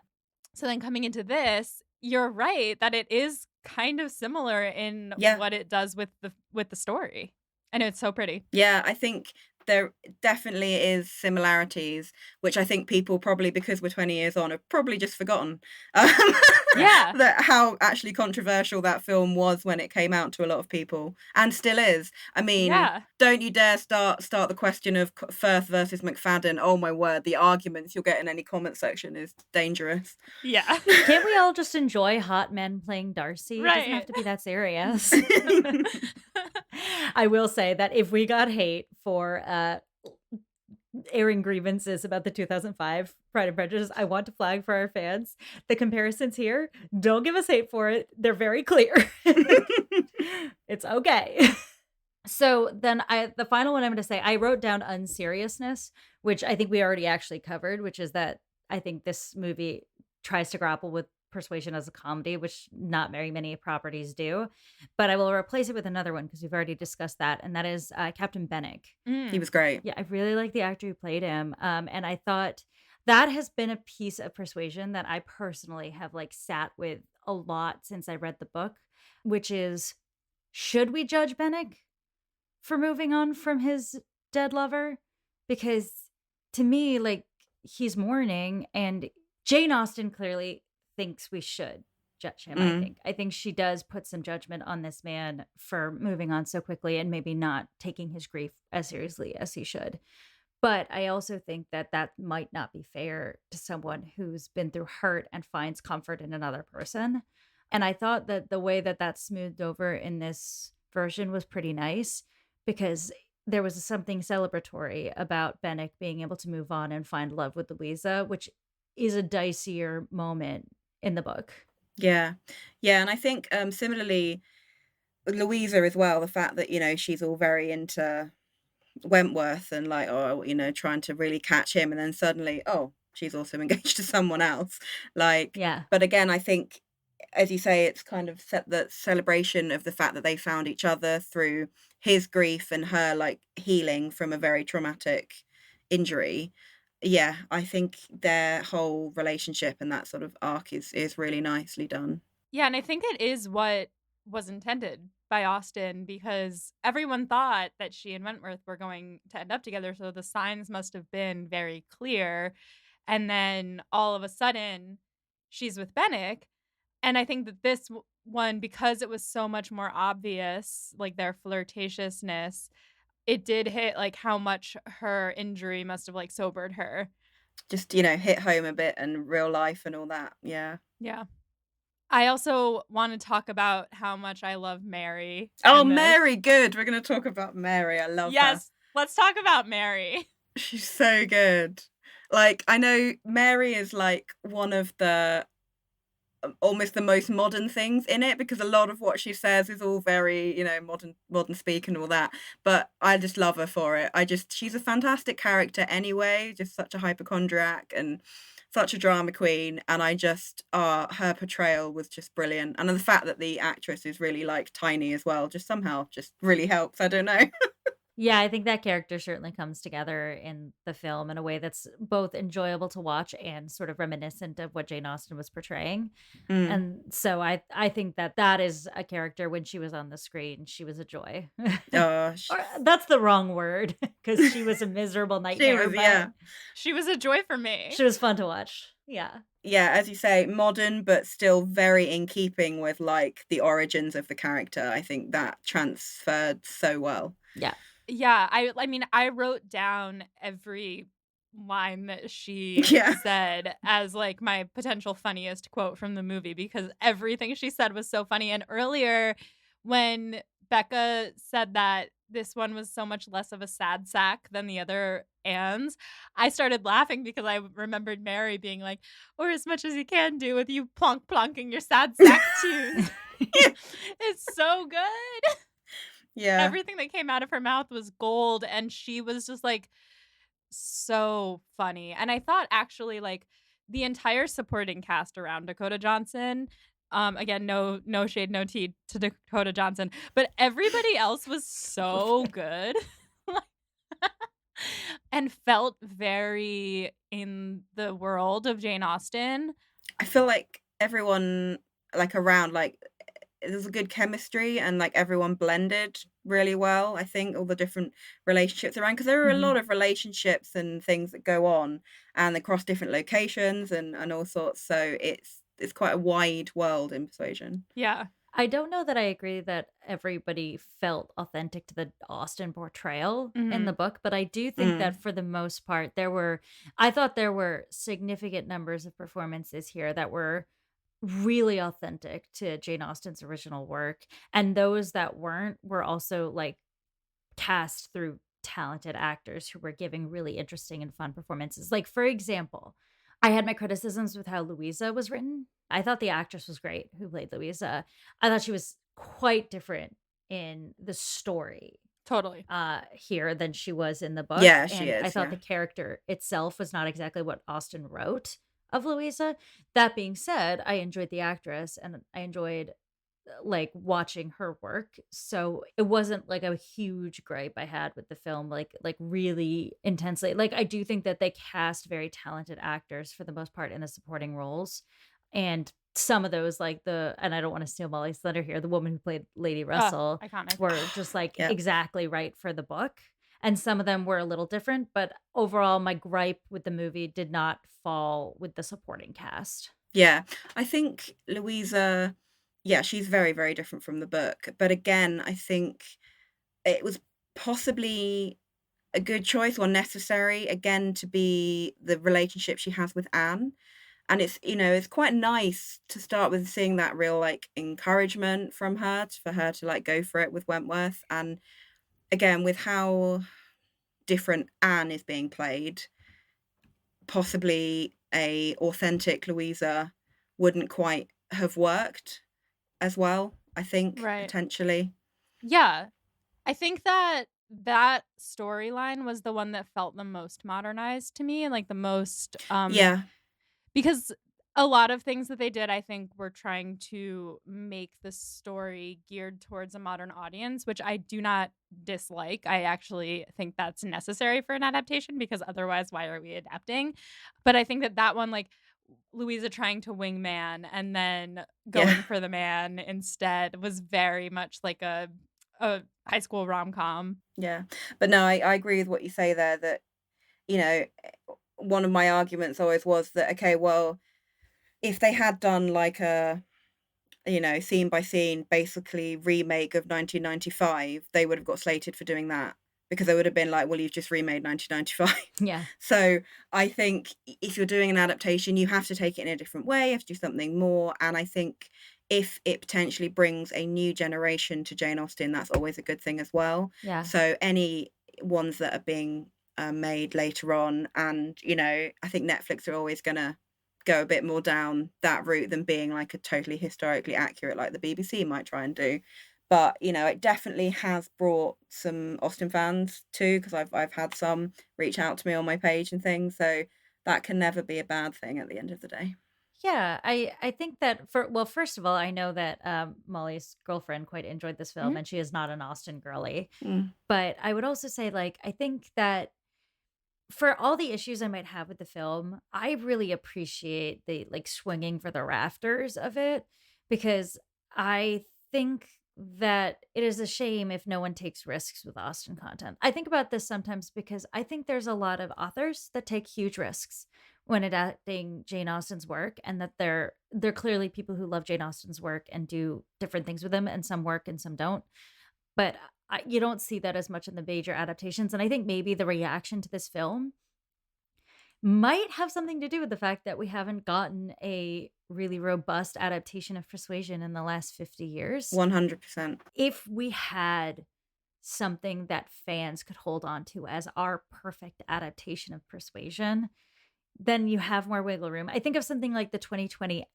So then coming into this, you're right that it is kind of similar in Yeah. what it does with the story. And it's so pretty. Yeah, I think there definitely is similarities, which I think people probably, because we're 20 years on, have probably just forgotten. Yeah. That how actually controversial that film was when it came out to a lot of people, and still is. I mean, Yeah. don't you dare start the question of Firth versus McFadden. Oh my word, the arguments you'll get in any comment section is dangerous. Yeah. Can't we all just enjoy hot men playing Darcy? It doesn't have Right. to be that serious. I will say that if we got hate for airing grievances about the 2005 Pride and Prejudice, I want to flag for our fans the comparisons here. Don't give us hate for it. They're very clear. It's okay. So then the final one I'm going to say, I wrote down unseriousness, which I think we already actually covered, which is that I think this movie tries to grapple with persuasion as a comedy, which not very many properties do. But I will replace it with another one because we've already discussed that, and that is Captain Bennick. He was great. Yeah, I really like the actor who played him. And I thought that has been a piece of persuasion that I personally have like sat with a lot since I read the book, which is, should we judge Bennick for moving on from his dead lover? Because to me, like, he's mourning, and Jane Austen clearly thinks we should judge him. Mm. I think she does put some judgment on this man for moving on so quickly and maybe not taking his grief as seriously as he should. But I also think that that might not be fair to someone who's been through hurt and finds comfort in another person. And I thought that the way that that smoothed over in this version was pretty nice, because there was something celebratory about Bennick being able to move on and find love with Louisa, which is a dicier moment in the book. Yeah. Yeah, and I think similarly with Louisa as well, the fact that, she's all very into Wentworth and like, trying to really catch him, and then suddenly, oh, she's also engaged to someone else. Like, Yeah. but again, I think, as you say, it's kind of set the celebration of the fact that they found each other through his grief and her like healing from a very traumatic injury. Yeah, I think their whole relationship and that sort of arc is really nicely done. Yeah, and I think it is what was intended by Austen, because everyone thought that she and Wentworth were going to end up together, so the signs must have been very clear. And then all of a sudden, she's with Bennick. And I think that this one, because it was so much more obvious, like their flirtatiousness, it did hit like how much her injury must have like sobered her. Just, hit home a bit and real life and all that. Yeah. Yeah. I also want to talk about how much I love Mary. Oh, in this. Mary, good. We're going to talk about Mary. I love her. Yes, let's talk about Mary. She's so good. Like, I know Mary is like one of the almost the most modern things in it, because a lot of what she says is all very, modern speak and all that. But I just love her for it. She's a fantastic character anyway, just such a hypochondriac and such a drama queen. And her portrayal was just brilliant. And the fact that the actress is really like tiny as well, just somehow just really helps. I don't know. Yeah, I think that character certainly comes together in the film in a way that's both enjoyable to watch and sort of reminiscent of what Jane Austen was portraying. Mm. And so I think that that is a character when she was on the screen, she was a joy. Oh, Or that's the wrong word because she was a miserable she nightmare, was, yeah. but She was a joy for me. she was fun to watch. Yeah. Yeah, as you say, modern, but still very in keeping with like the origins of the character. I think that transferred so well. Yeah. Yeah, I mean, I wrote down every line that she Yeah. said as like my potential funniest quote from the movie because everything she said was so funny. And earlier, when Becca said that this one was so much less of a sad sack than the other Anne's, I started laughing because I remembered Mary being like, or as much as you can do with you plonking your sad sack tunes. It's so good. Yeah. Everything that came out of her mouth was gold, and she was just like so funny. And I thought actually like the entire supporting cast around Dakota Johnson, again, no shade, no tea to Dakota Johnson, but everybody else was so good. And felt very in the world of Jane Austen. I feel like everyone like around like there's a good chemistry and like everyone blended really well. I think all the different relationships around, because there are a Mhm. lot of relationships and things that go on and across different locations and all sorts. So it's quite a wide world in Persuasion. Yeah. I don't know that I agree that everybody felt authentic to the Austen portrayal in the book, but I do think that for the most part, I thought there were significant numbers of performances here that were really authentic to Jane Austen's original work. And those that weren't were also like cast through talented actors who were giving really interesting and fun performances. Like, for example, I had my criticisms with how Louisa was written. I thought the actress was great who played Louisa. I thought she was quite different in the story Totally. here than she was in the book. Yeah, she And I is. thought Yeah. the character itself was not exactly what Austen wrote of Louisa. That being said, I enjoyed the actress and I enjoyed like watching her work. So it wasn't like a huge gripe I had with the film, like really intensely. Like I do think that they cast very talented actors for the most part in the supporting roles. And some of those, like and I don't want to steal Molly's thunder here, the woman who played Lady Russell Iconic. were just like Yeah. exactly right for the book. And some of them were a little different, but overall, my gripe with the movie did not fall with the supporting cast. Yeah. I think Louisa, yeah, she's very, very different from the book. But again, I think it was possibly a good choice or necessary again to be the relationship she has with Anne. And it's quite nice to start with seeing that real like encouragement from her for her to like go for it with Wentworth. And again, with how different Anne is being played, possibly a authentic Louisa wouldn't quite have worked as well, I think, Right. potentially. Yeah. I think that storyline was the one that felt the most modernized to me and like the most Yeah. because a lot of things that they did I think were trying to make the story geared towards a modern audience, which I do not dislike. I actually think that's necessary for an adaptation because otherwise why are we adapting? But I think that one like Louisa trying to wing man and then going Yeah. for the man instead was very much like a high school rom-com. Yeah. But no, I agree with what you say there that, you know, one of my arguments always was that, okay, well, if they had done like a, scene by scene, basically remake of 1995, they would have got slated for doing that because they would have been like, well, you've just remade 1995. Yeah. So I think if you're doing an adaptation, you have to take it in a different way, you have to do something more. And I think if it potentially brings a new generation to Jane Austen, that's always a good thing as well. Yeah. So any ones that are being made later on, and I think Netflix are always going to go a bit more down that route than being like a totally historically accurate like the BBC might try and do. But it definitely has brought some Austen fans too, because I've had some reach out to me on my page and things. So that can never be a bad thing at the end of the day. Yeah, I think that first of all, I know that Molly's girlfriend quite enjoyed this film, Mhm. and she is not an Austen girly. Mm. But I would also say, like, I think that for all the issues I might have with the film, I really appreciate the like swinging for the rafters of it, because I think that it is a shame if no one takes risks with Austen content. I think about this sometimes because I think there's a lot of authors that take huge risks when adapting Jane Austen's work, and that they're clearly people who love Jane Austen's work and do different things with them, and some work and some don't. But you don't see that as much in the major adaptations, and I think maybe the reaction to this film might have something to do with the fact that we haven't gotten a really robust adaptation of Persuasion in the last 50 years. 100%. If we had something that fans could hold on to as our perfect adaptation of Persuasion, then you have more wiggle room. I think of something like the 2020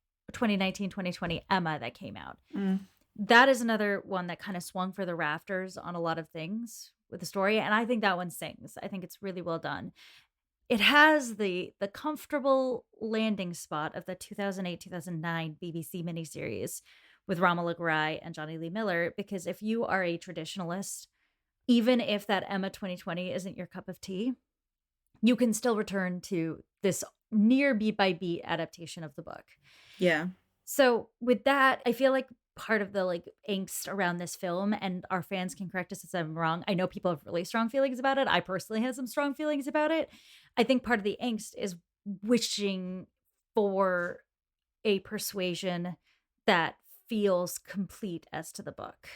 Emma that came out. Mm. That is another one that kind of swung for the rafters on a lot of things with the story, and I think that one sings. I think it's really well done. It has the comfortable landing spot of the 2008-2009 BBC miniseries with Romola Garai and Johnny Lee Miller, because if you are a traditionalist, even if that Emma 2020 isn't your cup of tea, you can still return to this near beat by beat adaptation of the book. Yeah. So with that, I feel like part of the like angst around this film, and our fans can correct us if I'm wrong. I know people have really strong feelings about it. I personally had some strong feelings about it. I think part of the angst is wishing for a Persuasion that feels complete as to the book.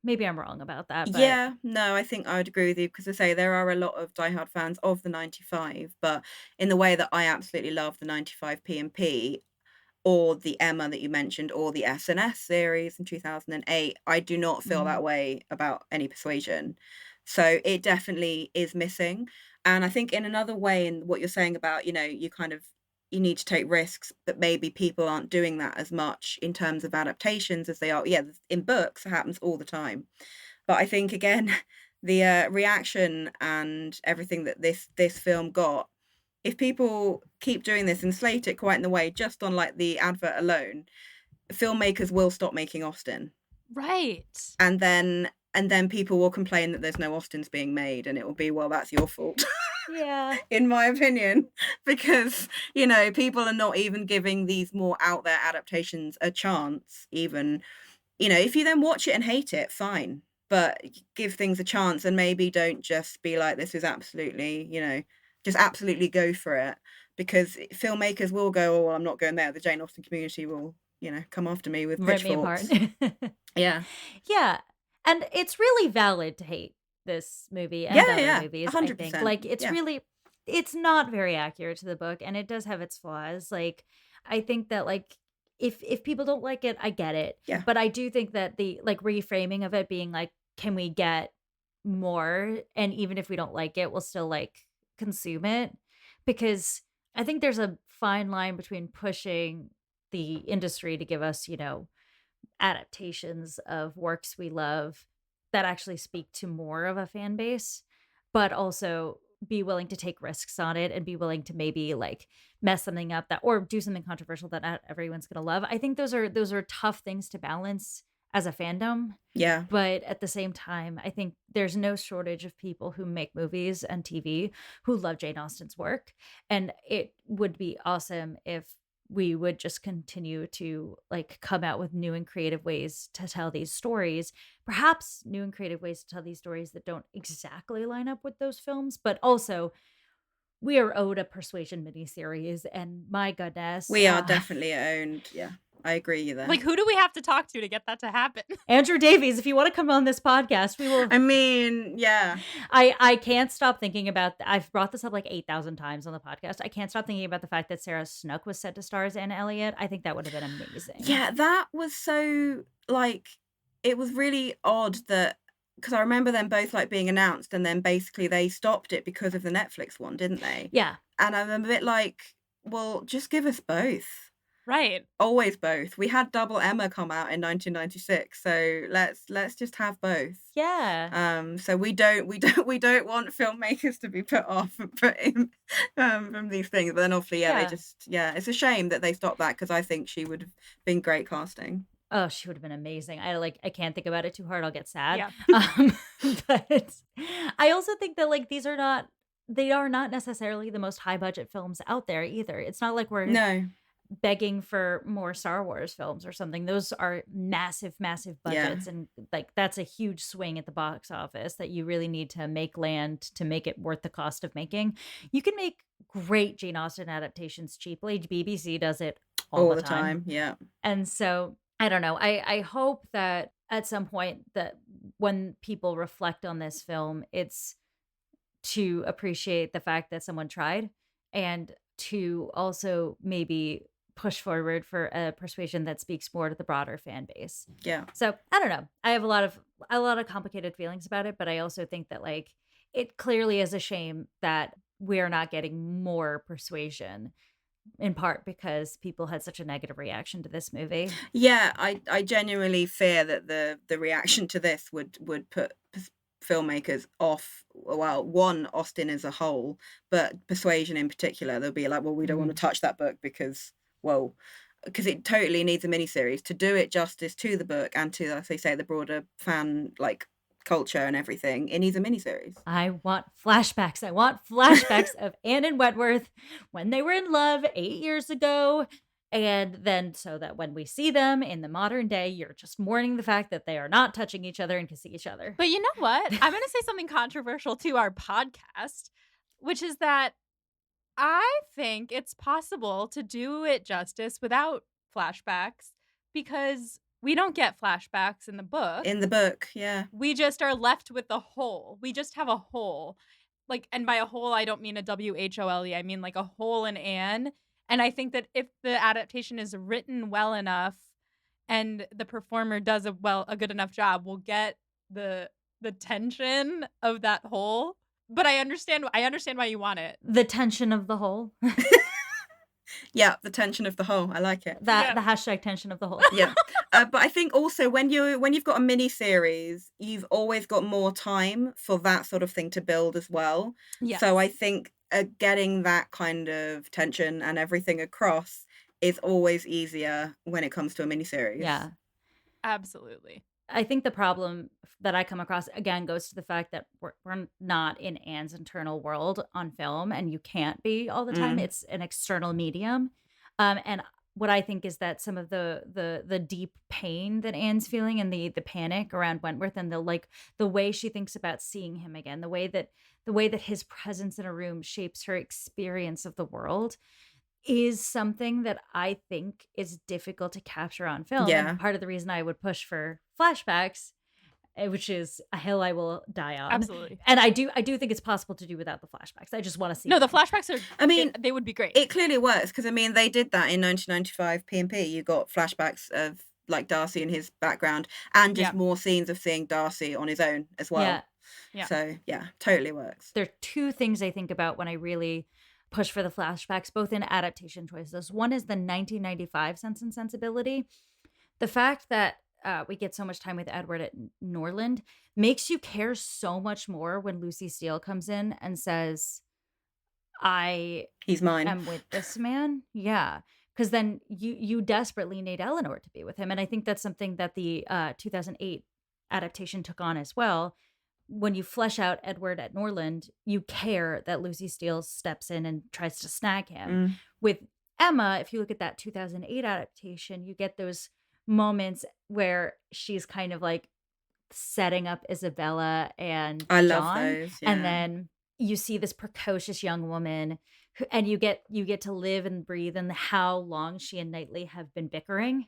Maybe I'm wrong about that, but Yeah, no, I think I would agree with you, because I say there are a lot of diehard fans of the 95, but in the way that I absolutely love the 95 P&P, or the Emma that you mentioned, or the S&S series in 2008, I do not feel Mhm. that way about any Persuasion. So it definitely is missing. And I think in another way, in what you're saying about, you need to take risks, but maybe people aren't doing that as much in terms of adaptations as they are. Yeah, in books, it happens all the time. But I think again, the reaction and everything that this film got, if people keep doing this and slate it quite in the way just on like the advert alone, filmmakers will stop making Austen, Right. and then people will complain that there's no Austens being made, and it will be, well, that's your fault. yeah. In my opinion, because people are not even giving these more out there adaptations a chance. Even if you then watch it and hate it, fine, but give things a chance, and maybe don't just be like, this is absolutely, just absolutely go for it, because filmmakers will go, oh, well, I'm not going there. The Jane Austen community will, come after me with Rip me apart. pitchforks. Yeah. Yeah. And it's really valid to hate this movie and Yeah, other yeah, movies, I think. 100%. Like, it's Yeah. really, it's not very accurate to the book, and it does have its flaws. Like, I think that, like, if people don't like it, I get it. Yeah. But I do think that the, like, reframing of it being like, can we get more? And even if we don't like it, we'll still, like, consume it. Because I think there's a fine line between pushing the industry to give us, adaptations of works we love that actually speak to more of a fan base, but also be willing to take risks on it and be willing to maybe like mess something up that, or do something controversial that not everyone's going to love. I think those are tough things to balance as a fandom. Yeah. But at the same time, I think there's no shortage of people who make movies and TV who love Jane Austen's work. And it would be awesome if we would just continue to like come out with new and creative ways to tell these stories, perhaps new and creative ways to tell these stories that don't exactly line up with those films, but also we are owed a Persuasion miniseries, and my goodness, We are definitely owned. Yeah, I agree with you there. Like, who do we have to talk to get that to happen? Andrew Davies, if you want to come on this podcast, we will. I mean, yeah. I can't stop thinking about. I've brought this up like 8,000 times on the podcast. I can't stop thinking about the fact that Sarah Snook was set to star as Anne Elliot. I think that would have been amazing. Yeah, that was so like, it was really odd that, because I remember them both like being announced, and then basically they stopped it because of the Netflix one, didn't they? Yeah. And I'm a bit like, well, just give us both. Right. Always both. We had Double Emma come out in 1996, so let's just have both. Yeah. So we don't want filmmakers to be put off from these things. But then obviously, it's a shame that they stopped that because I think she would have been great casting. Oh, she would have been amazing. I can't think about it too hard. I'll get sad. Yeah. But I also think that like they are not necessarily the most high budget films out there either. It's not like we're No. begging for more Star Wars films or something. Those are massive, massive Yeah. budgets. And like that's a huge swing at the box office that you really need to make land to make it worth the cost of making. You can make great Jane Austen adaptations cheaply. BBC does it all the time. Yeah. And so I don't know. I hope that at some point that when people reflect on this film, it's to appreciate the fact that someone tried and to also maybe push forward for a persuasion that speaks more to the broader fan base. Yeah. So I don't know. I have a lot of complicated feelings about it, but I also think that like it clearly is a shame that we're not getting more persuasion, in part because people had such a negative reaction to this movie. Yeah, I genuinely fear that the reaction to this would put filmmakers off. Well, one, Austen as a whole, but Persuasion in particular. They'll be like, well, we don't want to touch that book because it totally needs a miniseries to do it justice to the book and to, as they say, the broader fan like culture and everything. It needs a miniseries. I want flashbacks. I want flashbacks of Anne and Wentworth when they were in love 8 years ago. And then so that when we see them in the modern day, you're just mourning the fact that they are not touching each other and kissing each other. But you know what? I'm going to say something controversial to our podcast, which is that I think it's possible to do it justice without flashbacks because we don't get flashbacks in the book. In the book, yeah. We just are left with the hole. We just have a hole. Like, and by a hole, I don't mean a WHOLE. I mean like a hole in Anne. And I think that if the adaptation is written well enough and the performer does a good enough job, we'll get the tension of that hole. But I understand why you want it. The tension of the whole. Yeah, the tension of the whole. I like it. The hashtag tension of the whole. Yeah. But I think also when you've got a mini series, you've always got more time for that sort of thing to build as well. Yes. So I think getting that kind of tension and everything across is always easier when it comes to a mini series. Yeah. Absolutely. I think the problem that I come across again goes to the fact that we're not in Anne's internal world on film, and you can't be all the time. It's an external medium, and what I think is that some of the deep pain that Anne's feeling and the panic around Wentworth and the way she thinks about seeing him again, the way that his presence in a room shapes her experience of the world is something that I think is difficult to capture on film. Yeah. And part of the reason I would push for flashbacks, which is a hill I will die on. Absolutely. And I do think it's possible to do without the flashbacks. I just want to see. No, the flashbacks are. I mean, they would be great. It clearly works because I mean they did that in 1995 P&P. You got flashbacks of like Darcy and his background, and just more scenes of seeing Darcy on his own as well. Yeah. So yeah, totally works. There are two things I think about when I really push for the flashbacks, both in adaptation choices. One is the 1995 Sense and Sensibility. The fact that we get so much time with Edward at Norland makes you care so much more when Lucy Steele comes in and says, He's mine. am with this man. Yeah. Because then you desperately need Eleanor to be with him. And I think that's something that the 2008 adaptation took on as well. When you flesh out Edward at Norland, you care that Lucy Steele steps in and tries to snag him. With Emma, if you look at that 2008 adaptation, you get those moments where she's kind of like setting up Isabella and I John. love those. Yeah. And then you see this precocious young woman and you get to live and breathe in how long she and Knightley have been bickering.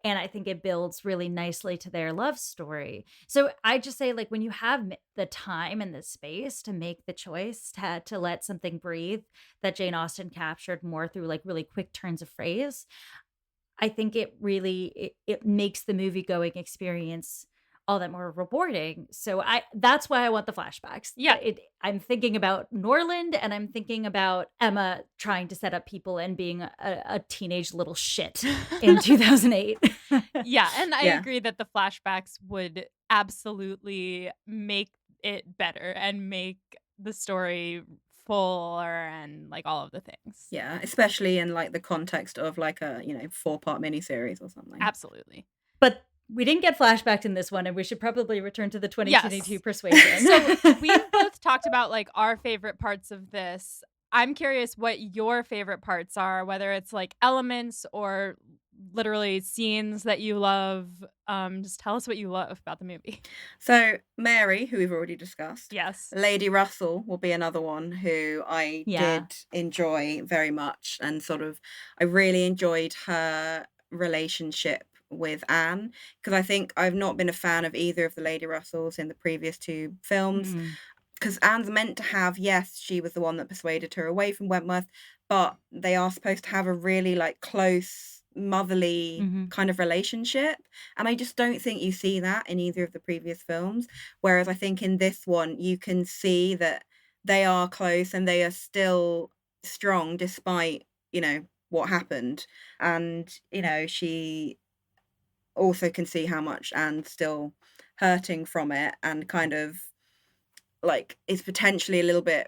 And I think it builds really nicely to their love story. So I just say, like, when you have the time and the space to make the choice to let something breathe that Jane Austen captured more through like really quick turns of phrase, I think it really it makes the movie going experience all that more rewarding. So that's why I want the flashbacks. Yeah. I'm thinking about Norland, and I'm thinking about Emma trying to set up people and being a teenage little shit in 2008. Yeah, and I Yeah. agree that the flashbacks would absolutely make it better and make the story fuller and like all of the things. Yeah, especially in like the context of like a, 4-part miniseries or something. Absolutely. But we didn't get flashbacks in this one, and we should probably return to the 2022 Yes. Persuasion. So we've both talked about like our favorite parts of this. I'm curious what your favorite parts are, whether it's like elements or literally scenes that you love. Just tell us what you love about the movie. So Mary, who we've already discussed, Yes. Lady Russell will be another one who I Yeah. did enjoy very much, and sort of I really enjoyed her relationship with Anne, because I think I've not been a fan of either of the Lady Russells in the previous 2 films, Mm. because Anne's meant to have, yes, she was the one that persuaded her away from Wentworth, but they are supposed to have a really like close motherly Mhm. kind of relationship, and I just don't think you see that in either of the previous films, whereas I think in this one you can see that they are close and they are still strong despite, what happened, and she also can see how much Anne's still hurting from it, and kind of like is potentially a little bit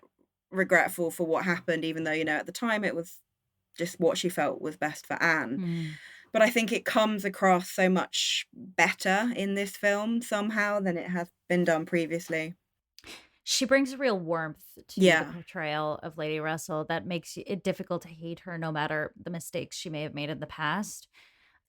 regretful for what happened, even though, at the time it was just what she felt was best for Anne. Mm. But I think it comes across so much better in this film somehow than it has been done previously. She brings a real warmth to the Yeah. portrayal of Lady Russell that makes it difficult to hate her no matter the mistakes she may have made in the past.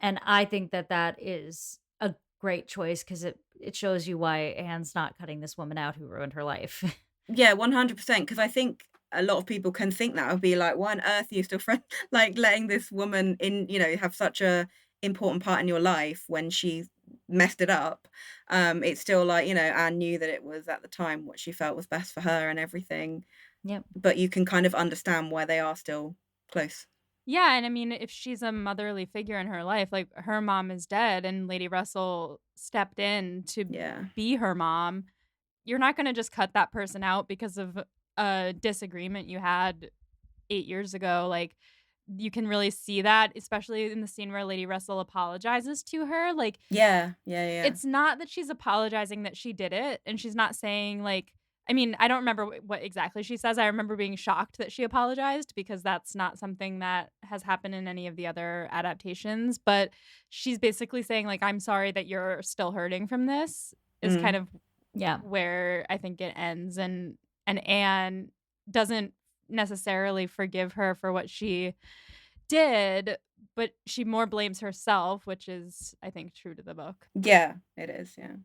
And I think that is a great choice because it shows you why Anne's not cutting this woman out who ruined her life. Yeah, 100%. Because I think a lot of people can think that would be like, why on earth are you still friends? Like letting this woman in, have such a important part in your life when she messed it up. It's still like, Anne knew that it was at the time what she felt was best for her and everything. Yep. But you can kind of understand why they are still close. Yeah, and I mean, if she's a motherly figure in her life, like her mom is dead and Lady Russell stepped in to Yeah. be her mom, you're not going to just cut that person out because of a disagreement you had 8 years ago. Like, you can really see that, especially in the scene where Lady Russell apologizes to her. Like, Yeah. Yeah. it's not that she's apologizing that she did it, and she's not saying, like, I mean, I don't remember what exactly she says. I remember being shocked that she apologized because that's not something that has happened in any of the other adaptations. But she's basically saying, like, I'm sorry that you're still hurting from this, is kind of Yeah. where I think it ends. And Anne doesn't necessarily forgive her for what she did, but she more blames herself, which is, I think, true to the book. Yeah, it is. Yeah.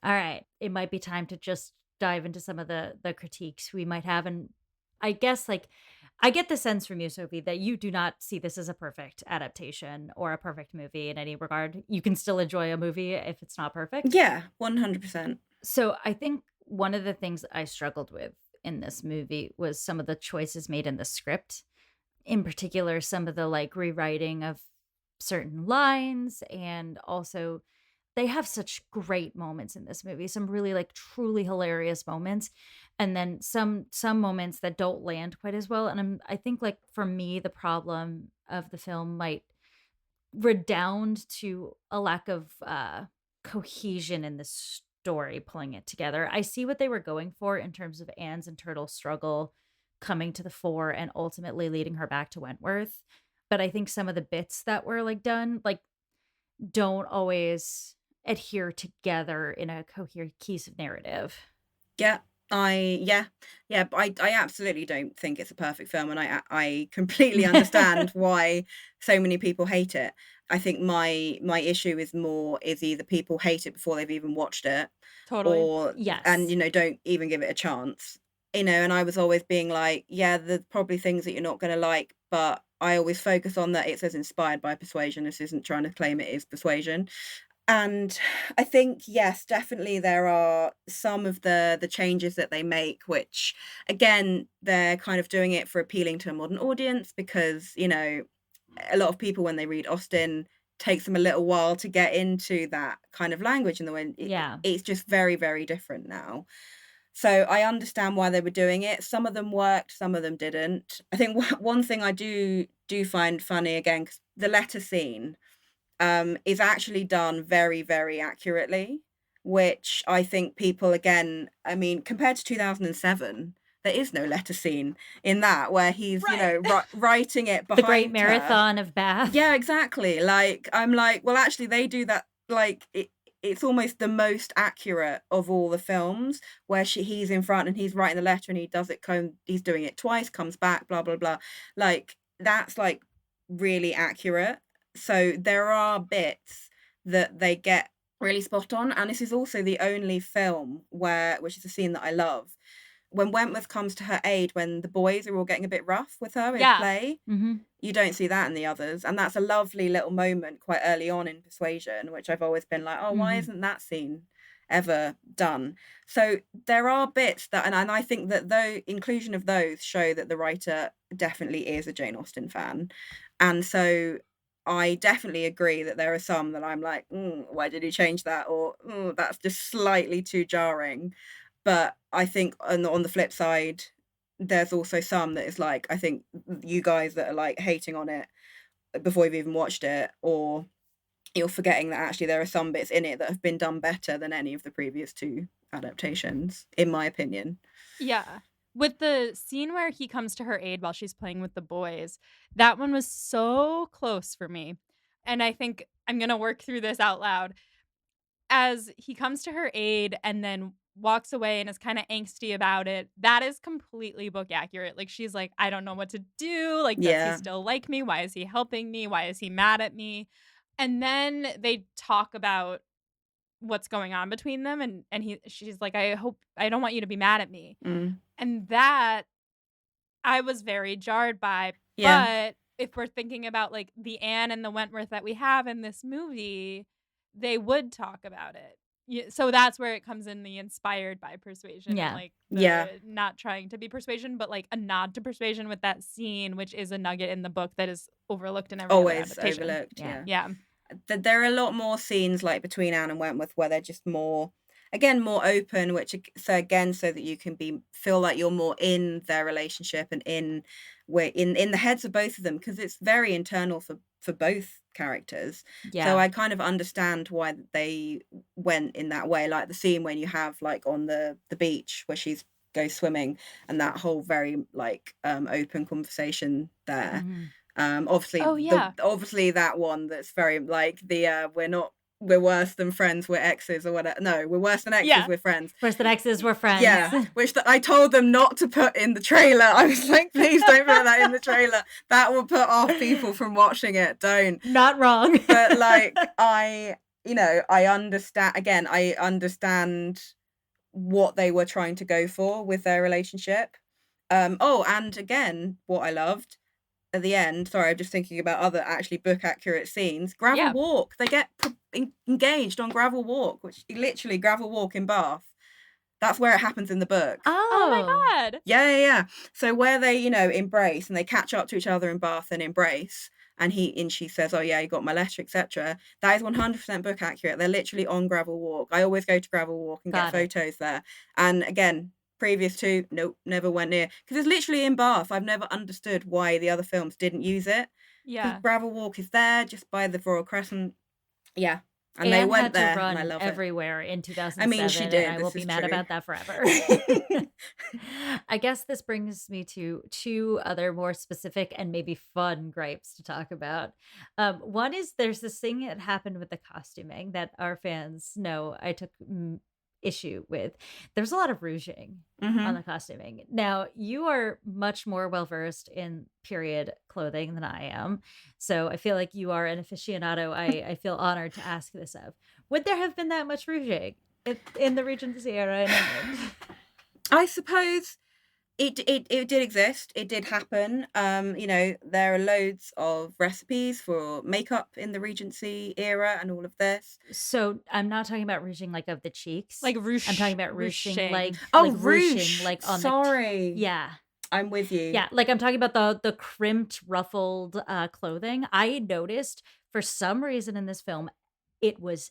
All right. It might be time to just dive into some of the critiques we might have. And I guess like I get the sense from you, Sophie, that you do not see this as a perfect adaptation or a perfect movie in any regard. You can still enjoy a movie if it's not perfect. Yeah, 100%. So I think one of the things I struggled with in this movie was some of the choices made in the script. In particular, some of the like rewriting of certain lines, and also they have such great moments in this movie, some really like truly hilarious moments, and then some moments that don't land quite as well. And I think like for me the problem of the film might redound to a lack of cohesion in the story pulling it together. I see what they were going for in terms of Anne's and Turtle's struggle coming to the fore and ultimately leading her back to Wentworth. But I think some of the bits that were like done like don't always adhere together in a cohesive narrative. Yeah, but I absolutely don't think it's a perfect film, and I completely understand why so many people hate it. I think my issue is either people hate it before they've even watched it, Totally. or Yes. and don't even give it a chance. And I was always being like, yeah, there's probably things that you're not going to like, but I always focus on that it says inspired by Persuasion. This isn't trying to claim it is Persuasion. And I think, yes, definitely there are some of the changes that they make, which, again, they're kind of doing it for appealing to a modern audience because, a lot of people, when they read Austen, takes them a little while to get into that kind of language, and the way Yeah. it's just very, very different now. So I understand why they were doing it. Some of them worked, some of them didn't. I think one thing I do find funny, again, 'cause the letter scene is actually done very, very accurately, which I think people, again, I mean, compared to 2007, there is no letter scene in that where he's, writing it The great behind her. marathon of Bath. Yeah, exactly. Like, I'm like, well, actually, they do that. Like, it's almost the most accurate of all the films where he's in front and he's writing the letter and he does it. He's doing it twice, comes back, blah blah blah. Like, that's like really accurate. So there are bits that they get really spot on, and this is also the only film which is a scene that I love, when Wentworth comes to her aid when the boys are all getting a bit rough with her in play. Mm-hmm. You don't see that in the others, and that's a lovely little moment quite early on in Persuasion, which I've always been like, oh, why isn't that scene ever done? So there are bits that, and I think that the inclusion of those show that the writer definitely is a Jane Austen fan, and so I definitely agree that there are some that I'm like, why did he change that? Or that's just slightly too jarring. But I think on the flip side, there's also some that is like, I think you guys that are like hating on it before you've even watched it, or you're forgetting that actually there are some bits in it that have been done better than any of the previous two adaptations, in my opinion. Yeah. With the scene where he comes to her aid while she's playing with the boys, that one was so close for me. And I think I'm going to work through this out loud. As he comes to her aid and then walks away and is kind of angsty about it, that is completely book accurate. Like, she's like, I don't know what to do. Like, does he still like me? Why is he helping me? Why is he mad at me? And then they talk about what's going on between them, and she's like, I don't want you to be mad at me. And that I was very jarred by. But if we're thinking about like the Anne and the Wentworth that we have in this movie, they would talk about it. So that's where it comes in, the inspired by Persuasion. Yeah. And like the not trying to be Persuasion, but like a nod to Persuasion with that scene, which is a nugget in the book that is overlooked in every other Always adaptation. overlooked. Yeah. There are a lot more scenes like between Anne and Wentworth where they're just more open, which so that you can feel like you're more in their relationship and in the heads of both of them, because it's very internal for both characters. So I kind of understand why they went in that way, like the scene when you have like on the beach where she goes swimming, and that whole very like open conversation there. Obviously, obviously that one that's very like the we're worse than friends, we're exes, or whatever. No, we're worse than exes, we're friends. Worse than exes, we're friends. Yeah, which I told them not to put in the trailer. I was like, please don't put that in the trailer. That will put off people from watching it. Don't. Not wrong. But like, I understand. Again, I understand what they were trying to go for with their relationship. And again, what I loved at the end, sorry, I'm just thinking about other actually book accurate scenes. Gravel walk. They get engaged on gravel walk, which literally gravel walk in Bath. That's where it happens in the book. Oh my God. Yeah. So where they, embrace and they catch up to each other in Bath and embrace, and she says, oh yeah, you got my letter, etc. That is 100% book accurate. They're literally on gravel walk. I always go to gravel walk and get photos there. And again, previous two, nope, never went near, because it's literally in Bath. I've never understood why the other films didn't use it. Yeah, gravel walk is there just by the Royal Crescent. Yeah, and Anne they went had to there, run and I love everywhere in 2007. I mean, she did. And I will be mad about that forever. I guess this brings me to two other more specific and maybe fun gripes to talk about. One is there's this thing that happened with the costuming that our fans know I took issue with. There's a lot of rouging on the costuming. Now, you are much more well versed in period clothing than I am, so I feel like you are an aficionado. I feel honored to ask this of. Would there have been that much rouging in the Regency era in England? I suppose it did exist. It did happen. There are loads of recipes for makeup in the Regency era and all of this. So I'm not talking about rouging like of the cheeks. like rouge. I'm talking about rouging like rouge, rouging like on sorry. yeah. I'm with you. Yeah, like I'm talking about the crimped, ruffled clothing. I noticed for some reason in this film, it was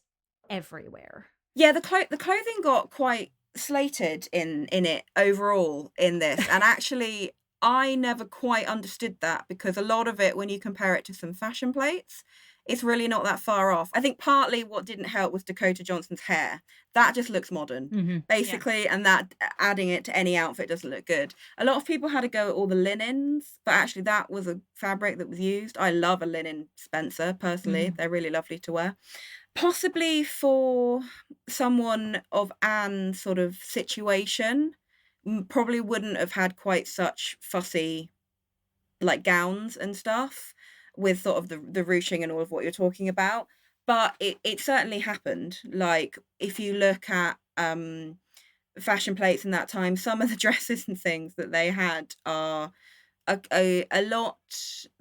everywhere. Yeah, the clothing got quite slated in it overall in this, and actually, I never quite understood that because a lot of it, when you compare it to some fashion plates, it's really not that far off. I think partly what didn't help was Dakota Johnson's hair. That just looks modern, Hmm. basically, and that adding it to any outfit doesn't look good. A lot of people had to go at all the linens, but actually that was a fabric that was used. I love a linen Spencer, personally. They're really lovely to wear. Possibly for someone of Anne's sort of situation, probably wouldn't have had quite such fussy, like, gowns and stuff with sort of the ruching and all of what you're talking about, but it certainly happened. Like, if you look at, fashion plates in that time, some of the dresses and things that they had are a lot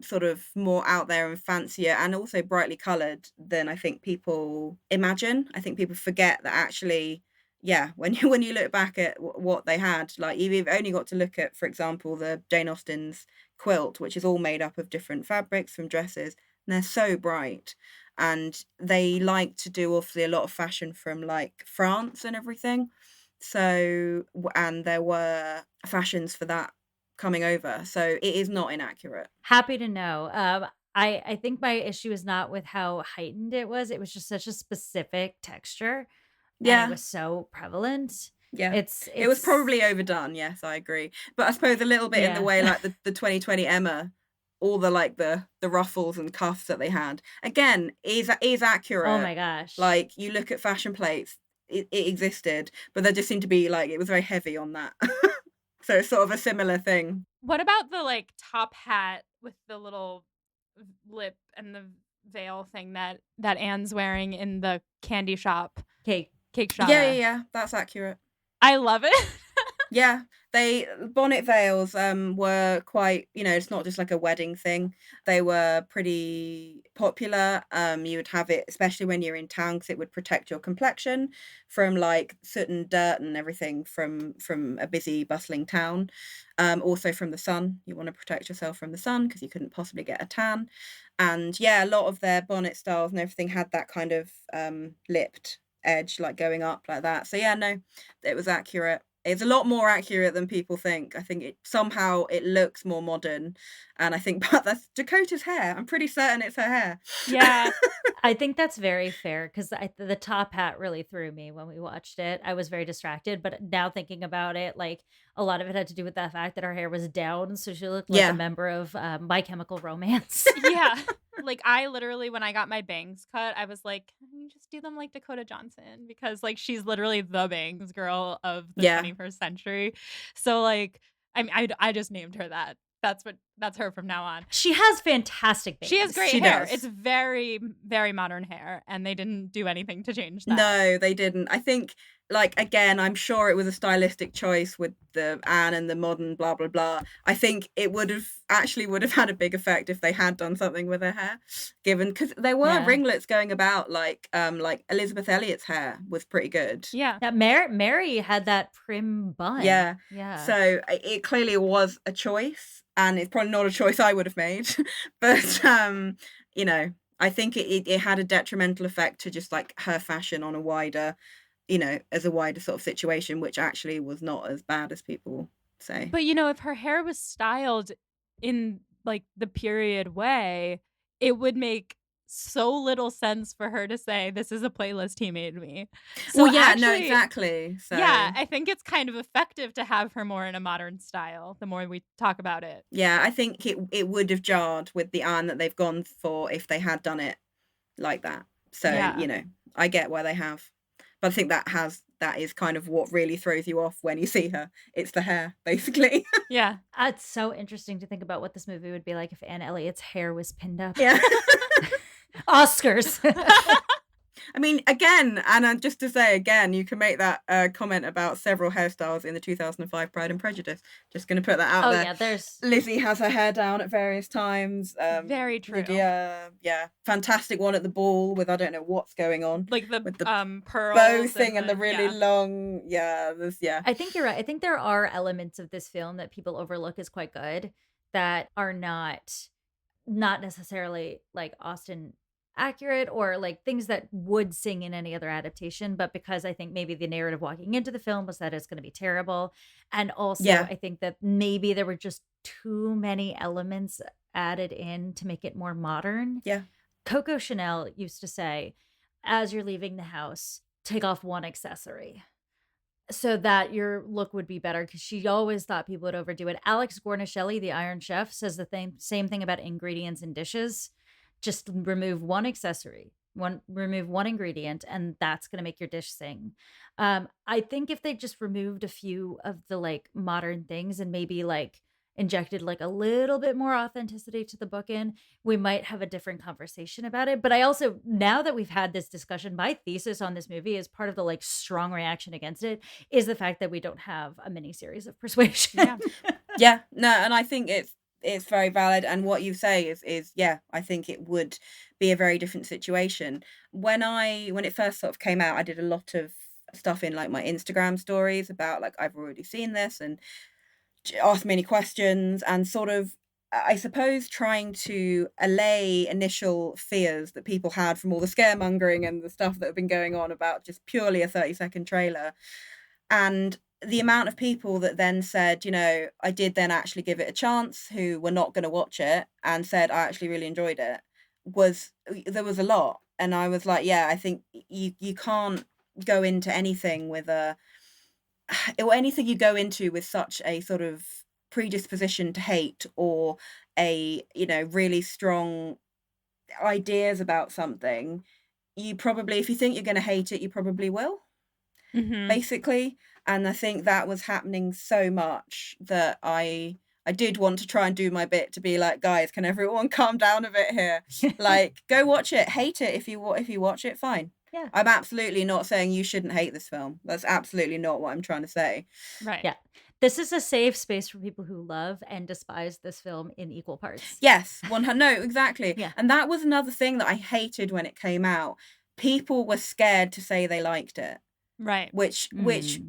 sort of more out there and fancier and also brightly coloured than I think people imagine. I think people forget that actually, yeah, when you look back at what they had, like you've only got to look at, for example, the Jane Austen's quilt, which is all made up of different fabrics from dresses, and they're so bright. And they like to do obviously a lot of fashion from like France and everything. So, and there were fashions for that coming over. So it is not inaccurate. Happy to know. I think my issue is not with how heightened it was. It was just such a specific texture, and it Yeah, was so prevalent. yeah. It's It was it's probably overdone. Yes, I agree. But I suppose a little bit in the yeah. way like the 2020 Emma, all the like the ruffles and cuffs that they had. Again, is Oh accurate. my gosh. Like you look at fashion plates, it existed, but there just seemed to be like it was very heavy on that. So it's sort of a similar thing. What about the like top hat with the little lip and the veil thing that Anne's wearing in the candy shop, Cake. cake shop? Yeah. That's accurate. I love it. Yeah, they bonnet veils were quite, it's not just like a wedding thing. They were pretty popular. You would have it, especially when you're in town, because it would protect your complexion from like soot and dirt and everything from a busy, bustling town. Also from the sun. You want to protect yourself from the sun because you couldn't possibly get a tan. And yeah, a lot of their bonnet styles and everything had that kind of lipped edge, like going up like that. So yeah, no, it was accurate. It's a lot more accurate than people think. I think it looks more modern, and I think but that's Dakota's hair. I'm pretty certain it's her hair. Yeah. I think that's very fair because the top hat really threw me when we watched it. I was very distracted, but now thinking about it, like a lot of it had to do with the fact that her hair was down, so she looked like a Yeah. member of My Chemical Romance. Yeah. Like I literally when I got my bangs cut, I was like, can you just do them like Dakota Johnson? Because like she's literally the bangs girl of the Yeah. 21st century. So like I just named her that. That's her from now on. She has fantastic She has bangs. great She hair. does. It's very, very modern hair, and they didn't do anything to change that. No, they didn't. I think, like, again, I'm sure it was a stylistic choice with the Anne and the modern blah blah blah. I think it would have had a big effect if they had done something with her hair, given because there were Yeah. ringlets going about, like Elizabeth Elliott's hair was pretty good. Yeah. That Mary had that prim bun. Yeah. Yeah. So it clearly was a choice, and it's probably not a choice I would have made. But I think it had a detrimental effect to just like her fashion on a wider, as a wider sort of situation, which actually was not as bad as people say. But if her hair was styled in like the period way, it would make so little sense for her to say this is a playlist he made me. So Well, yeah, no, actually, exactly. So yeah, I think it's kind of effective to have her more in a modern style the more we talk about it. yeah, I think it would have jarred with the Anne that they've gone for if they had done it like that. So, Yeah. I get why they have. But I think that is kind of what really throws you off when you see her. It's the hair, basically. Yeah. It's so interesting to think about what this movie would be like if Anne Elliott's hair was pinned up. Yeah. Oscars. I mean, again, and just to say again, you can make that comment about several hairstyles in the 2005 Pride and Prejudice. Just going to put that out Oh there. yeah, there's Lizzie has her hair down at various times. Very true. Lydia, yeah, fantastic one at the ball with I don't know what's going on. Like the with the pearls bow thing and the really yeah. long, I think you're right. I think there are elements of this film that people overlook as quite good that are not necessarily like Austen accurate or like things that would sing in any other adaptation, but because I think maybe the narrative walking into the film was that it's going to be terrible, and also Yeah. I think that maybe there were just too many elements added in to make it more modern. Yeah. Coco Chanel used to say, as you're leaving the house, take off one accessory so that your look would be better, because she always thought people would overdo it. Alex Guarnaschelli, the Iron Chef, says the same thing about ingredients in dishes. Just remove one accessory, remove one ingredient, and that's going to make your dish sing. I think if they just removed a few of the like modern things and maybe like injected like a little bit more authenticity to the book in, we might have a different conversation about it. But I also, now that we've had this discussion, my thesis on this movie is part of the like strong reaction against it is the fact that we don't have a mini series of Persuasion. Yeah. Yeah, no, and I think it's very valid, and what you say is yeah, I think it would be a very different situation. When it first sort of came out, I did a lot of stuff in like my Instagram stories about like I've already seen this and asked many questions and sort of I suppose trying to allay initial fears that people had from all the scaremongering and the stuff that have been going on about just purely a 30-second trailer. And the amount of people that then said, I did then actually give it a chance, who were not going to watch it and said, I actually really enjoyed it, there was a lot. And I was like, yeah, I think you can't go into anything with anything you go into with such a sort of predisposition to hate or a, really strong ideas about something. You probably, if you think you're going to hate it, you probably will. Mhm. Basically. And I think that was happening so much that I did want to try and do my bit to be like, guys, can everyone calm down a bit here? Like, go watch it, hate it if you watch it, fine. Yeah. I'm absolutely not saying you shouldn't hate this film. That's absolutely not what I'm trying to say. Right. Yeah. This is a safe space for people who love and despise this film in equal parts. Yes, no, exactly. Yeah. And that was another thing that I hated when it came out. People were scared to say they liked it. Right. Which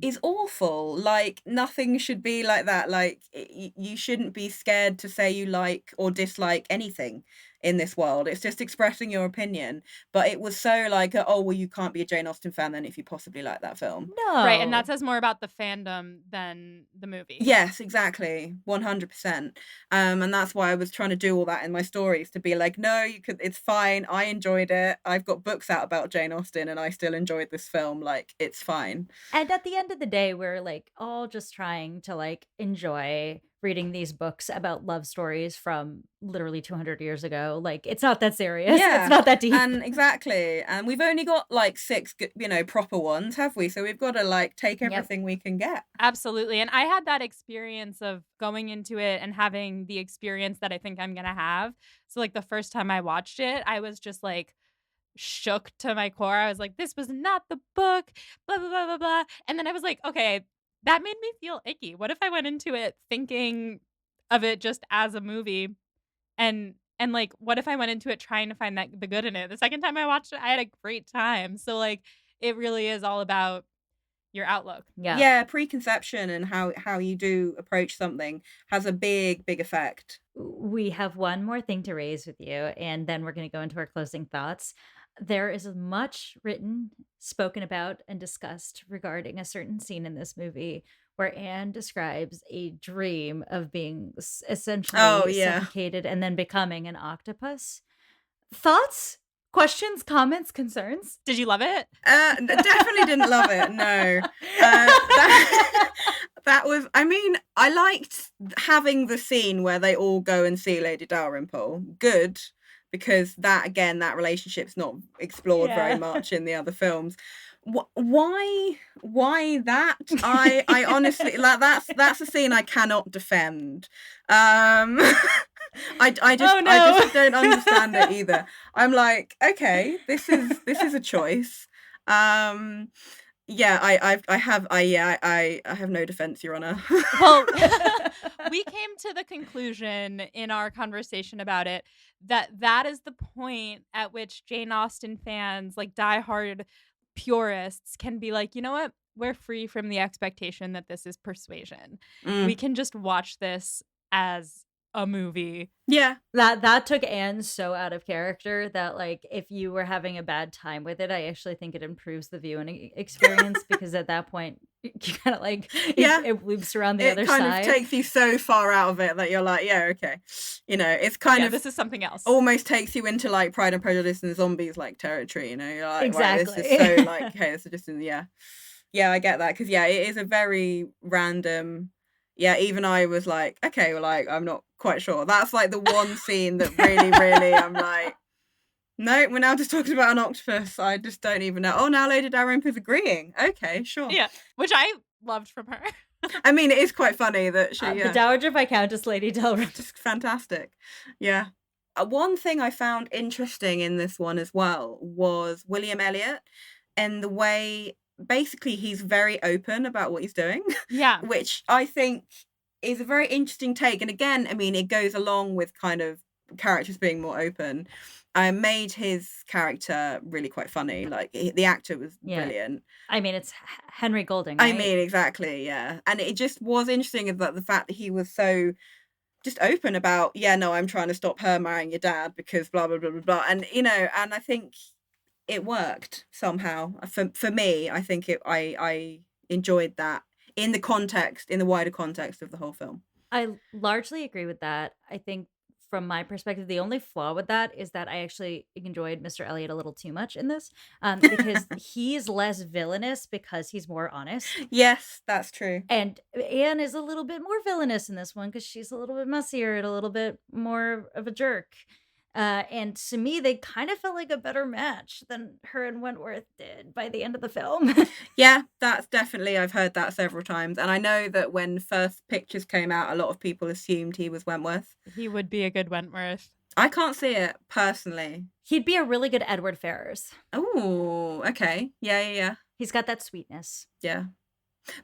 is awful. Like, nothing should be like that. Like, you shouldn't be scared to say you like or dislike anything in this world. It's just expressing your opinion. But it was so like, oh, well, you can't be a Jane Austen fan then if you possibly like that film. No. Right, and that says more about the fandom than the movie. Yes, exactly. 100%. And that's why I was trying to do all that in my stories, to be like, no, it's fine. I enjoyed it. I've got books out about Jane Austen and I still enjoyed this film. Like, it's fine. And at the end of the day, we're like all just trying to like enjoy reading these books about love stories from literally 200 years ago. Like, it's not that serious. Yeah, it's not that deep. And exactly. And we've only got like 6, proper ones, have we? So we've got to like take everything we can get. Absolutely. And I had that experience of going into it and having the experience that I think I'm going to have. So like the first time I watched it, I was just like shook to my core. I was like, this was not the book, blah, blah, blah, blah, blah. And then I was like, okay, that made me feel icky. What if I went into it thinking of it just as a movie? And like, what if I went into it trying to find the good in it? The second time I watched it, I had a great time. So like, it really is all about your outlook. Yeah. Preconception and how you do approach something has a big effect. We have one more thing to raise with you, and then we're going to go into our closing thoughts. There is much written, spoken about, and discussed regarding a certain scene in this movie where Anne describes a dream of being essentially suffocated and then becoming an octopus. Thoughts? Questions? Comments? Concerns? Did you love it? Definitely didn't love it, no. That was, I mean, I liked having the scene where they all go and see Lady Dalrymple. Good. Because that relationship's not explored very much in the other films. Why that? I honestly, like, that's a scene I cannot defend. I Oh I just no. don't understand it either. I'm like, okay, this is a choice. Um, yeah, I have no defense, Your Honor. Well, we came to the conclusion in our conversation about it that that is the point at which Jane Austen fans, like diehard purists, can be like, you know what? We're free from the expectation that this is persuasion. We Mm, can just watch this as a movie. yeah, That took Anne so out of character that, like, if you were having a bad time with it, I actually think it improves the viewing experience because at that point you kind of like yeah. it loops around the It other kind of side. takes you so far out of it that you're like, yeah, okay. It's kind Yeah, of this is something else. almost takes you into like Pride and Prejudice and zombies like territory. You're like, right, this is Exactly. so like, okay, this is just yeah, I get that because yeah, it is a very random. Yeah, even I was like, okay, well, like I'm not quite sure. That's like the one scene that really, really, I'm like, no, we're now just talking about an octopus. I just don't even know. Oh, now Lady Dalrymple's agreeing. Okay, sure. Yeah, which I loved from her. I mean, it is quite funny that she, The yeah, Dowager Viscountess Lady Dalrymple. just fantastic. Yeah. One thing I found interesting in this one as well was William Elliot and the way basically he's very open about what he's doing, Yeah. which I think is a very interesting take. And again, I mean, it goes along with kind of characters being more open. I made his character really quite funny. Like the actor was Yeah. brilliant. I mean, it's Henry Golding, I right? mean, exactly, yeah. And it just was interesting about the fact that he was so just open about, yeah, no, I'm trying to stop her marrying your dad because blah blah blah blah blah. And and I think it worked somehow. For me, I think I enjoyed that in the wider context of the whole film. I largely agree with that. I think from my perspective, the only flaw with that is that I actually enjoyed Mr. Elliot a little too much in this, because he's less villainous because he's more honest. Yes, that's true. And Anne is a little bit more villainous in this one because she's a little bit messier and a little bit more of a jerk. And to me, they kind of felt like a better match than her and Wentworth did by the end of the film. Yeah, that's definitely, I've heard that several times. And I know that when first pictures came out, a lot of people assumed he was Wentworth. He would be a good Wentworth. I can't see it personally. He'd be a really good Edward Ferrars. Oh, okay. Yeah. He's got that sweetness. Yeah.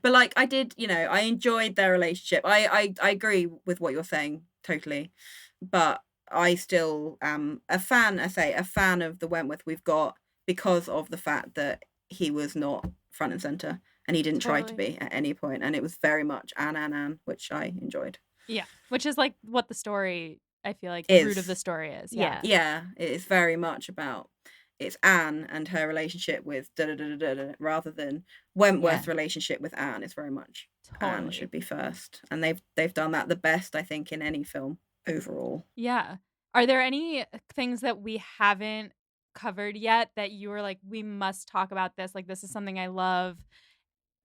But like I did, I enjoyed their relationship. I agree with what you're saying totally. But I still am a fan, a fan of the Wentworth we've got because of the fact that he was not front and center and he didn't try to Totally. be at any point, and it was very much Anne, which I enjoyed. Yeah, which is like what the story, I feel like the root of Is. the story is. Yeah. Yeah, it is very much about it's Anne and her relationship with da da da da da rather than Wentworth's relationship with Anne. It's very much Anne Totally. should be first, and they've done that the best, I think, in any film overall. Yeah. Are there any things that we haven't covered yet that you were like, we must talk about this? Like, this is something I love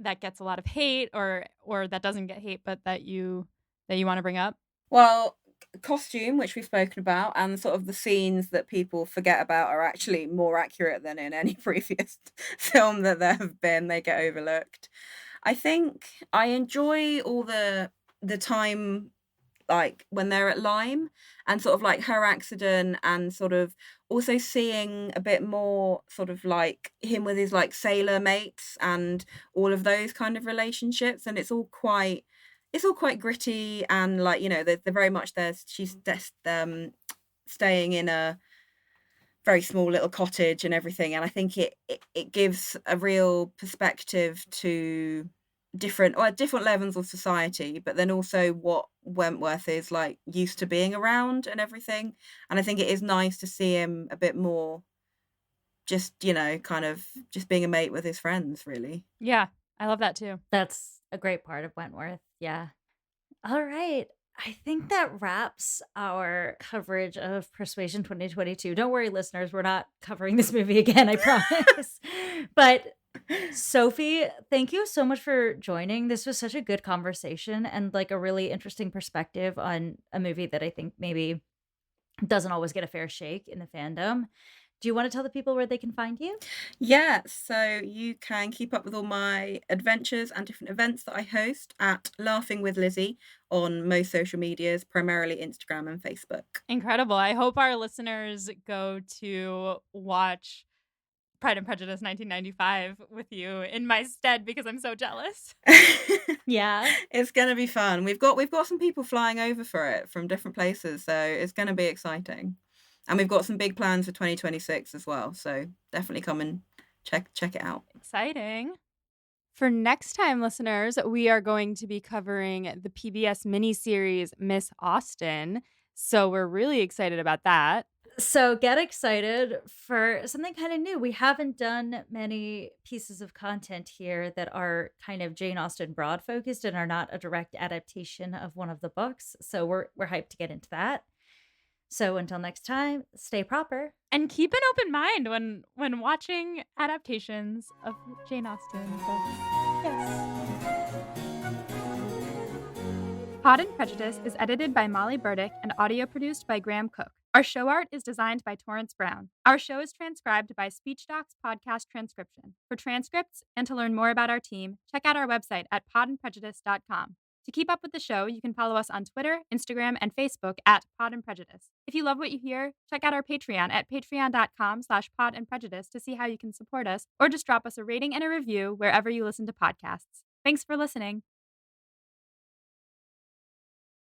that gets a lot of hate, or that doesn't get hate, but that you want to bring up? Well, costume, which we've spoken about, and sort of the scenes that people forget about are actually more accurate than in any previous film that there have been. They get overlooked. I think I enjoy all the time like when they're at Lyme and sort of like her accident and sort of also seeing a bit more sort of like him with his like sailor mates and all of those kind of relationships, and it's all quite gritty and like they're very much there. She's just staying in a very small little cottage and everything, and I think it gives a real perspective to different levels of society, but then also what Wentworth is like used to being around and everything. And I think it is nice to see him a bit more just kind of just being a mate with his friends, really. Yeah, I love that too. That's a great part of Wentworth. Yeah. All right. I think that wraps our coverage of Persuasion 2022. Don't worry, listeners. We're not covering this movie again, I promise. But Sophie, thank you so much for joining. This was such a good conversation and like a really interesting perspective on a movie that I think maybe doesn't always get a fair shake in the fandom. Do you want to tell the people where they can find you? Yeah, so you can keep up with all my adventures and different events that I host at Laughing with Lizzie on most social medias, primarily Instagram and Facebook. Incredible. I hope our listeners go to watch Pride and Prejudice 1995 with you in my stead because I'm so jealous. Yeah. It's gonna be fun. We've got some people flying over for it from different places, so it's gonna be exciting. And we've got some big plans for 2026 as well, so definitely come and check it out. Exciting. For next time, listeners, we are going to be covering the PBS miniseries Miss Austen. So we're really excited about that. So get excited for something kind of new. We haven't done many pieces of content here that are kind of Jane Austen broad focused and are not a direct adaptation of one of the books. So we're hyped to get into that. So until next time, stay proper. And keep an open mind when watching adaptations of Jane Austen books. Yes. Pod and Prejudice is edited by Molly Burdick and audio produced by Graham Cook. Our show art is designed by Torrance Brown. Our show is transcribed by SpeechDocs Podcast Transcription. For transcripts and to learn more about our team, check out our website at podandprejudice.com. To keep up with the show, you can follow us on Twitter, Instagram, and Facebook at Pod and Prejudice. If you love what you hear, check out our Patreon at patreon.com/podandprejudice to see how you can support us, or just drop us a rating and a review wherever you listen to podcasts. Thanks for listening.